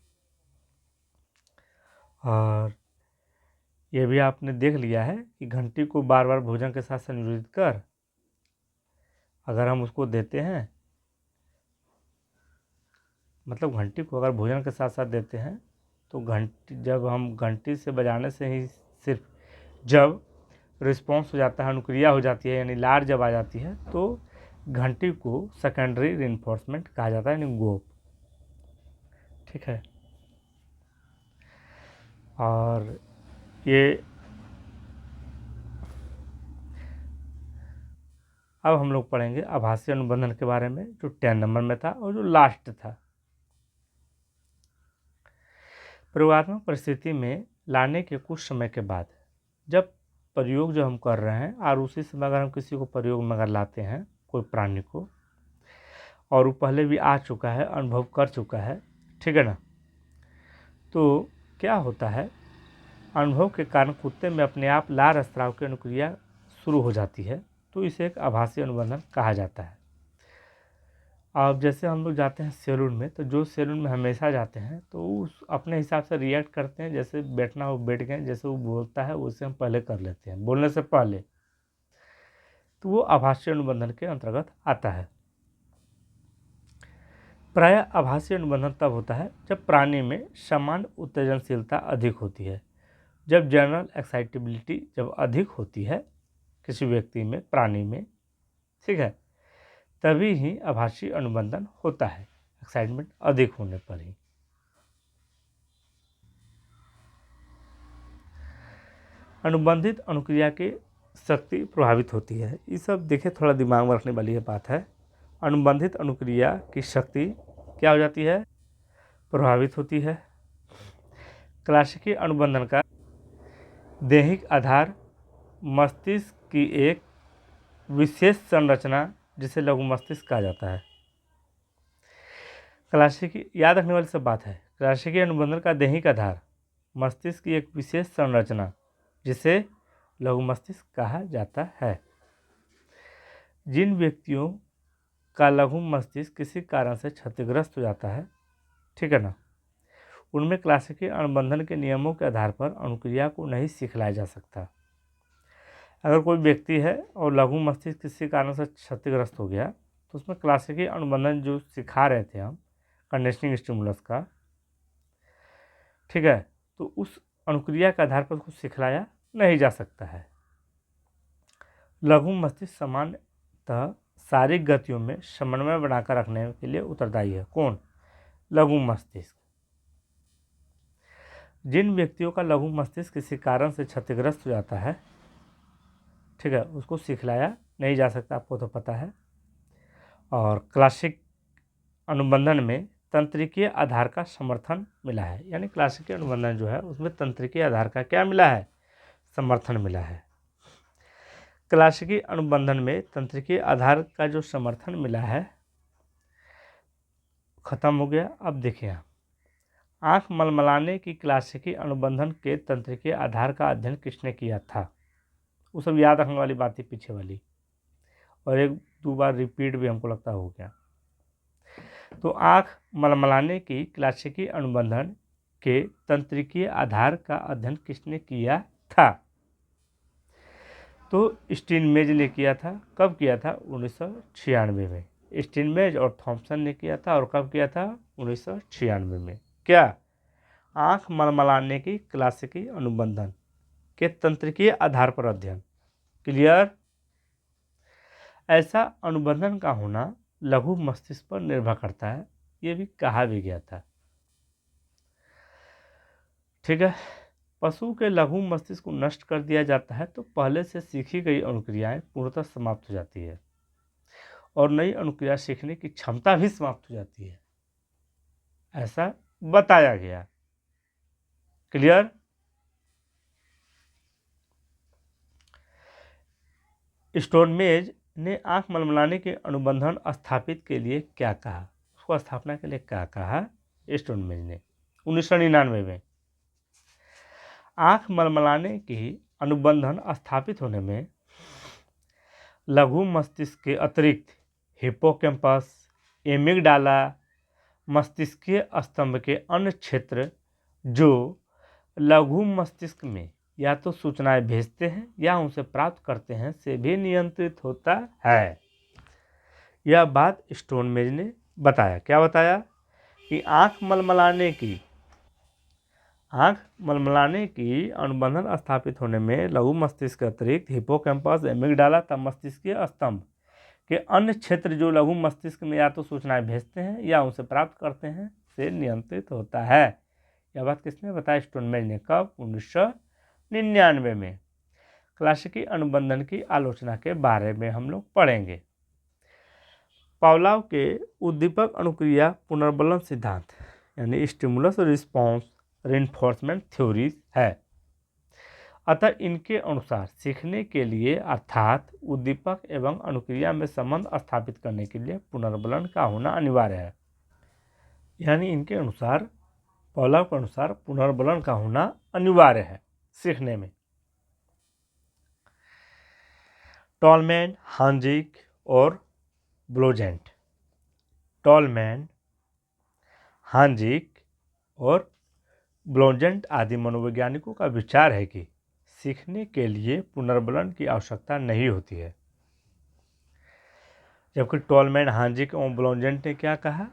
और ये भी आपने देख लिया है कि घंटी को बार बार भोजन के साथ संयोजित कर अगर हम उसको देते हैं, मतलब घंटी को अगर भोजन के साथ साथ देते हैं, तो घंटी जब हम घंटी से बजाने से ही सिर्फ जब रिस्पॉन्स हो जाता है, अनुक्रिया हो जाती है, यानी लार जब आ जाती है, तो घंटी को सेकेंडरी रिइंफोर्समेंट कहा जाता है, यानी गोप। ठीक है। और ये अब हम लोग पढ़ेंगे आभासी अनुबंधन के बारे में, जो 10 नंबर में था और जो लास्ट था। प्रयोगात्मक परिस्थिति में लाने के कुछ समय के बाद, जब प्रयोग जो हम कर रहे हैं और उसी समय अगर हम किसी को प्रयोग में अगर लाते हैं, कोई प्राणी को, और वो पहले भी आ चुका है, अनुभव कर चुका है, ठीक है ना, तो क्या होता है, अनुभव के कारण कुत्ते में अपने आप लार स्राव की अनुक्रिया शुरू हो जाती है, तो इसे एक आभासी अनुबंधन कहा जाता है। अब जैसे हम लोग जाते हैं सैलून में, तो जो सैलून में हमेशा जाते हैं तो उस अपने हिसाब से रिएक्ट करते हैं, जैसे बैठना हो बैठ गए, जैसे वो बोलता है वैसे हम पहले कर लेते हैं, बोलने से पहले, तो वो आभासी अनुबंधन के अंतर्गत आता है। प्रायः आभासी अनुबंधन तब होता है जब प्राणी में सामान्य उत्तेजनशीलता अधिक होती है। जब जनरल एक्साइटेबिलिटी जब अधिक होती है किसी व्यक्ति में, प्राणी में, ठीक है, तभी ही आभासी अनुबंधन होता है, एक्साइटमेंट अधिक होने पर ही। अनुबंधित अनुक्रिया की शक्ति प्रभावित होती है। ये सब देखिए, थोड़ा दिमाग में रखने वाली ये बात है। अनुबंधित अनुक्रिया की शक्ति क्या हो जाती है, प्रभावित होती है। क्लासिकी अनुबंधन का दैहिक आधार मस्तिष्क की एक विशेष संरचना, जिसे लघु मस्तिष्क कहा जाता है। क्लासिकी, याद रखने वाली सब बात है, क्लासिकी अनुबंधन का दैहिक आधार मस्तिष्क की एक विशेष संरचना, जिसे लघु मस्तिष्क कहा जाता है। जिन व्यक्तियों का लघु मस्तिष्क किसी कारण से क्षतिग्रस्त हो जाता है, ठीक है ना, उनमें क्लासिकी अनुबंधन के नियमों के आधार पर अनुक्रिया को नहीं सिखलाया जा सकता। अगर कोई व्यक्ति है और लघु मस्तिष्क किसी कारण से क्षतिग्रस्त हो गया, तो उसमें क्लासिकी अनुबंधन जो सिखा रहे थे हम, कंडीशनिंग स्टिमुलस का, ठीक है, तो उस अनुक्रिया के आधार पर उसको सिखलाया नहीं जा सकता है। लघु मस्तिष्क सामान्यतः शारीरिक गतियों में समन्वय बनाकर रखने के लिए उत्तरदायी है। कौन? लघु मस्तिष्क। जिन व्यक्तियों का लघु मस्तिष्क किसी कारण से क्षतिग्रस्त हो जाता है, ठीक है, उसको सिखलाया नहीं जा सकता, आपको तो पता है। और क्लासिक अनुबंधन में तंत्रिकीय आधार का समर्थन मिला है, यानी क्लासिकी अनुबंधन जो है उसमें तंत्रिकीय आधार का क्या मिला है, समर्थन मिला है। क्लासिकी अनुबंधन में तंत्रिकीय आधार का जो समर्थन मिला है खत्म हो गया। अब देखिए, आँख मलमलाने की क्लासिकी अनुबंधन के तंत्रिकीय आधार का अध्ययन किसने किया था, वो सब याद रखने वाली बात थी पीछे वाली, और एक दो बार रिपीट भी हमको लगता हो गया। तो आँख मलमलाने की क्लासिकी अनुबंधन के तंत्रिकीय आधार का अध्ययन किसने किया था, तो स्टीनमेज ने किया था। कब किया था? 1996 में। स्टीनमेज और थॉम्सन ने किया था, और कब किया था? 1996 में। क्या? आँख मलमलाने की क्लासिकी अनुबंधन के तंत्रिकीय आधार पर अध्ययन। क्लियर? ऐसा अनुबंधन का होना लघु मस्तिष्क पर निर्भर करता है, ये भी कहा भी गया था, ठीक है। पशु के लघु मस्तिष्क को नष्ट कर दिया जाता है तो पहले से सीखी गई अनुक्रियाएं पूर्णतः समाप्त हो जाती है, और नई अनुक्रिया सीखने की क्षमता भी समाप्त हो जाती है, ऐसा बताया गया। क्लियर? स्टोनमेज ने आंख मलमलाने के अनुबंधन स्थापित के लिए क्या कहा, उसको स्थापना के लिए क्या कहा स्टोनमेज ने 1999 में? आंख मलमलाने की अनुबंधन स्थापित होने में लघु मस्तिष्क के अतिरिक्त हिप्पोकैम्पस, एमिगडाला, मस्तिष्कीय स्तंभ के अन्य क्षेत्र जो लघु मस्तिष्क में या तो सूचनाएं भेजते हैं या उनसे प्राप्त करते हैं से भी नियंत्रित होता है। यह बात स्टोनमेज ने बताया। क्या बताया? कि आंख मलमलाने की आँख मलमलाने की अनुबंधन स्थापित होने में लघु मस्तिष्क के अतिरिक्त हिप्पोकैम्पस, एमिगडाला तथा मस्तिष्कीय स्तंभ के अन्य क्षेत्र जो लघु मस्तिष्क में या तो सूचनाएं भेजते हैं या उनसे प्राप्त करते हैं से नियंत्रित होता है। यह बात किसने बताया? स्टोनमेंज ने। कब? 1999 में। क्लासिकी अनुबंधन की आलोचना के बारे में हम लोग पढ़ेंगे। पावलोव के उद्दीपक अनुक्रिया पुनर्बलन सिद्धांत यानी स्टिमुलस रिस्पॉन्स रिइंफोर्समेंट थ्योरीज है। अतः इनके अनुसार सीखने के लिए अर्थात उद्दीपक एवं अनुक्रिया में संबंध स्थापित करने के लिए पुनर्बलन का होना अनिवार्य है। यानी इनके अनुसार, पावलोव के अनुसार पुनर्बलन का होना अनिवार्य है सीखने में। टॉलमैन, हांजिक और ब्लोजेंट। टॉलमैन, हांजिक और ब्लोजेंट आदि मनोवैज्ञानिकों का विचार है कि सीखने के लिए पुनर्बलन की आवश्यकता नहीं होती है, जबकि टॉलमैन, हांजिक और ब्लोजेंट ने क्या कहा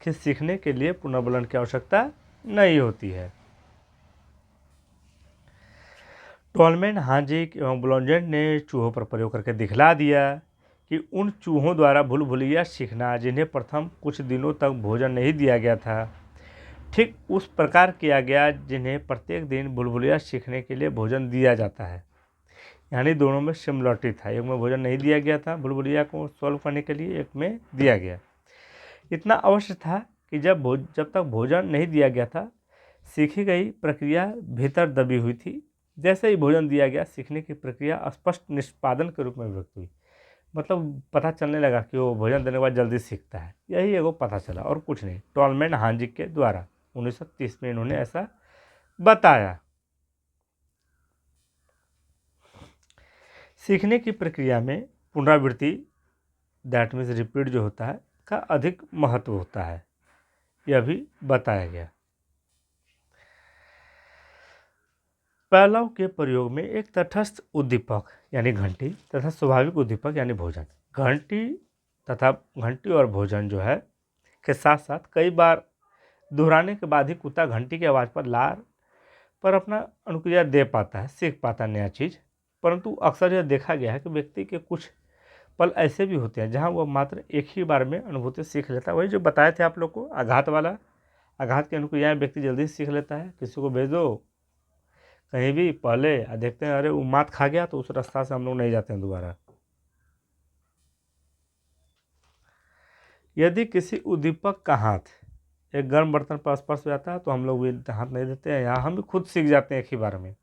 कि सीखने के लिए पुनर्बलन की आवश्यकता नहीं होती है। टॉलमैन, हांजिक एवं ब्लोजेंट ने चूहों पर प्रयोग करके दिखला दिया कि उन चूहों द्वारा भूलभुलैया सीखना जिन्हें प्रथम कुछ दिनों तक भोजन नहीं दिया गया था, ठीक उस प्रकार किया गया जिन्हें प्रत्येक दिन भूलभुलैया सीखने के लिए भोजन दिया जाता है। यानी दोनों में सिमिलरिटी था, एक में भोजन नहीं दिया गया था भूलभुलैया को सॉल्व करने के लिए, एक में दिया गया। इतना अवश्य था कि जब तक भोजन नहीं दिया गया था सीखी गई प्रक्रिया भीतर दबी हुई थी। जैसे ही भोजन दिया गया सीखने की प्रक्रिया स्पष्ट निष्पादन के रूप में व्यक्त हुई। मतलब पता चलने लगा कि वो भोजन देने के बाद जल्दी सीखता है, यही एगो पता चला और कुछ नहीं। टॉलमैन, हांजिक के द्वारा 1930 में इन्होंने ऐसा बताया। सीखने की प्रक्रिया में पुनरावृत्ति दैट मीन्स रिपीट जो होता है का अधिक महत्व होता है, यह भी बताया गया। पावलोव के प्रयोग में एक तटस्थ उद्दीपक यानी घंटी तथा स्वाभाविक उद्दीपक यानी भोजन, घंटी और भोजन जो है के साथ साथ कई बार दोहराने के बाद ही कुत्ता घंटी की आवाज़ पर लार पर अपना अनुक्रिया दे पाता है, सीख पाता है नया चीज़। परंतु अक्सर यह देखा गया है कि व्यक्ति के कुछ पल ऐसे भी होते हैं जहां वह मात्र एक ही बार में अनुभूति सीख लेता है। वही जो बताए थे आप लोग को, आघात वाला, आघात की अनुक्रियाएं व्यक्ति जल्दी सीख लेता है। किसी को भेज दो कहीं भी पहले देखते हैं अरे वो मात खा गया तो उस रास्ता से हम लोग नहीं जाते हैं दोबारा। यदि किसी उद्दीपक का हाथ एक गर्म बर्तन पर स्पर्श हो जाता है तो हम लोग भी हाथ नहीं देते हैं, यहाँ हम भी खुद सीख जाते हैं एक ही बार में।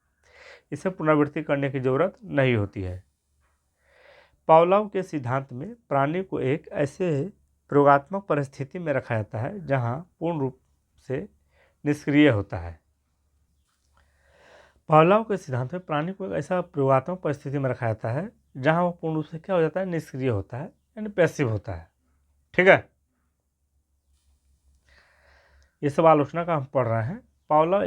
इसे पुनरावृत्ति करने की ज़रूरत नहीं होती है। पावलोव के सिद्धांत में प्राणी को एक ऐसे प्रयोगात्मक परिस्थिति में रखा जाता है जहाँ पूर्ण रूप से निष्क्रिय होता है। पावलोव के सिद्धांत में प्राणी को एक ऐसा प्रयोगात्मक परिस्थिति में रखा जाता है जहाँ वो पूर्ण रूप से क्या हो जाता है? निष्क्रिय होता है, यानी पैसिव होता है। ठीक है, ये सब आलोचना का हम पढ़ रहे हैं। पावलोव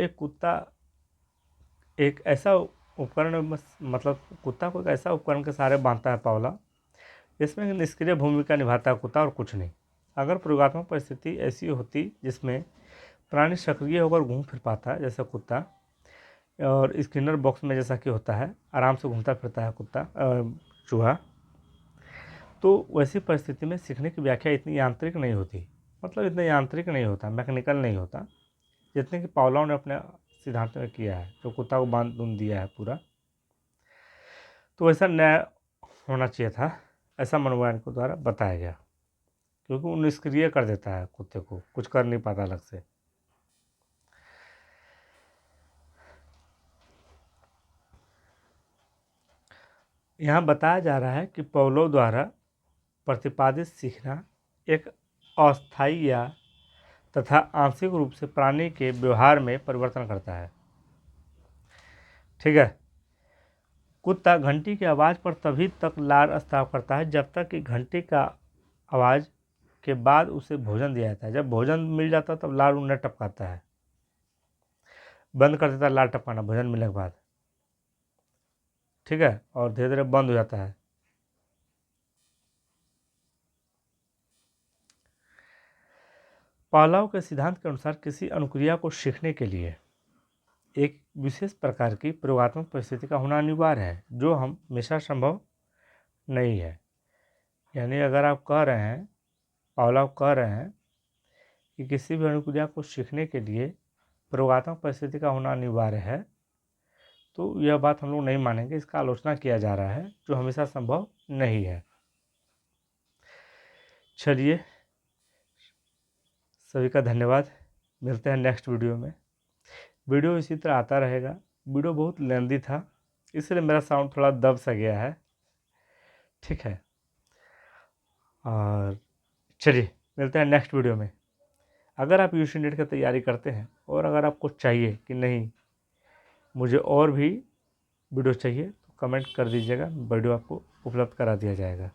एक ऐसा उपकरण, मतलब कुत्ता को एक ऐसा उपकरण के सहारे बांधता है पावलोव जिसमें निष्क्रिय भूमिका निभाता है कुत्ता और कुछ नहीं। अगर प्रयोगात्मक परिस्थिति ऐसी होती जिसमें प्राणी सक्रिय होकर घूम फिर पाता है जैसे कुत्ता, और स्किनर बॉक्स में जैसा कि होता है आराम से घूमता फिरता है कुत्ता चूहा, तो वैसी परिस्थिति में सीखने की व्याख्या इतनी यांत्रिक नहीं होती, मतलब इतना यांत्रिक नहीं होता, मैकेनिकल नहीं होता, जितने कि पावलोव ने अपने सिद्धांत में किया है, जो कुत्ता को बांध बूंद दिया है पूरा। तो वैसा न्याय होना चाहिए था, ऐसा मनोवैज्ञानिकों द्वारा बताया गया, क्योंकि वो निष्क्रिय कर देता है कुत्ते को, कुछ कर नहीं पाता अलग से। यहाँ बताया जा रहा है कि पावलोव द्वारा प्रतिपादित सीखना एक अस्थायी या तथा आंशिक रूप से प्राणी के व्यवहार में परिवर्तन करता है। ठीक है, कुत्ता घंटी की आवाज़ पर तभी तक लार स्राव करता है जब तक कि घंटी का आवाज़ के बाद उसे भोजन दिया जाता है। जब भोजन मिल जाता है तब लार उन्हें टपकाता है, बंद कर देता है लार टपकाना भोजन मिलने के बाद। ठीक है, और धीरे धीरे बंद हो जाता है। पावलोव के सिद्धांत के अनुसार किसी अनुक्रिया को सीखने के लिए एक विशेष प्रकार की प्रयोगात्मक परिस्थिति का होना अनिवार्य है, जो हम हमेशा संभव नहीं है। यानी अगर आप कह रहे हैं, पावलोव कह रहे हैं कि किसी भी अनुक्रिया को सीखने के लिए प्रयोगात्मक परिस्थिति का होना अनिवार्य है, तो यह बात हम लोग नहीं मानेंगे। इसका आलोचना किया जा रहा है, जो हमेशा संभव नहीं है। चलिए, सभी का धन्यवाद। मिलते हैं नेक्स्ट वीडियो में। वीडियो इसी तरह आता रहेगा। वीडियो बहुत लेंदी था, इसलिए मेरा साउंड थोड़ा दब सा गया है, ठीक है। और चलिए, मिलते हैं नेक्स्ट वीडियो में। अगर आप यूसी नेट की तैयारी करते हैं और अगर आपको चाहिए कि नहीं मुझे और भी वीडियो चाहिए, तो कमेंट कर दीजिएगा, वीडियो आपको उपलब्ध करा दिया जाएगा।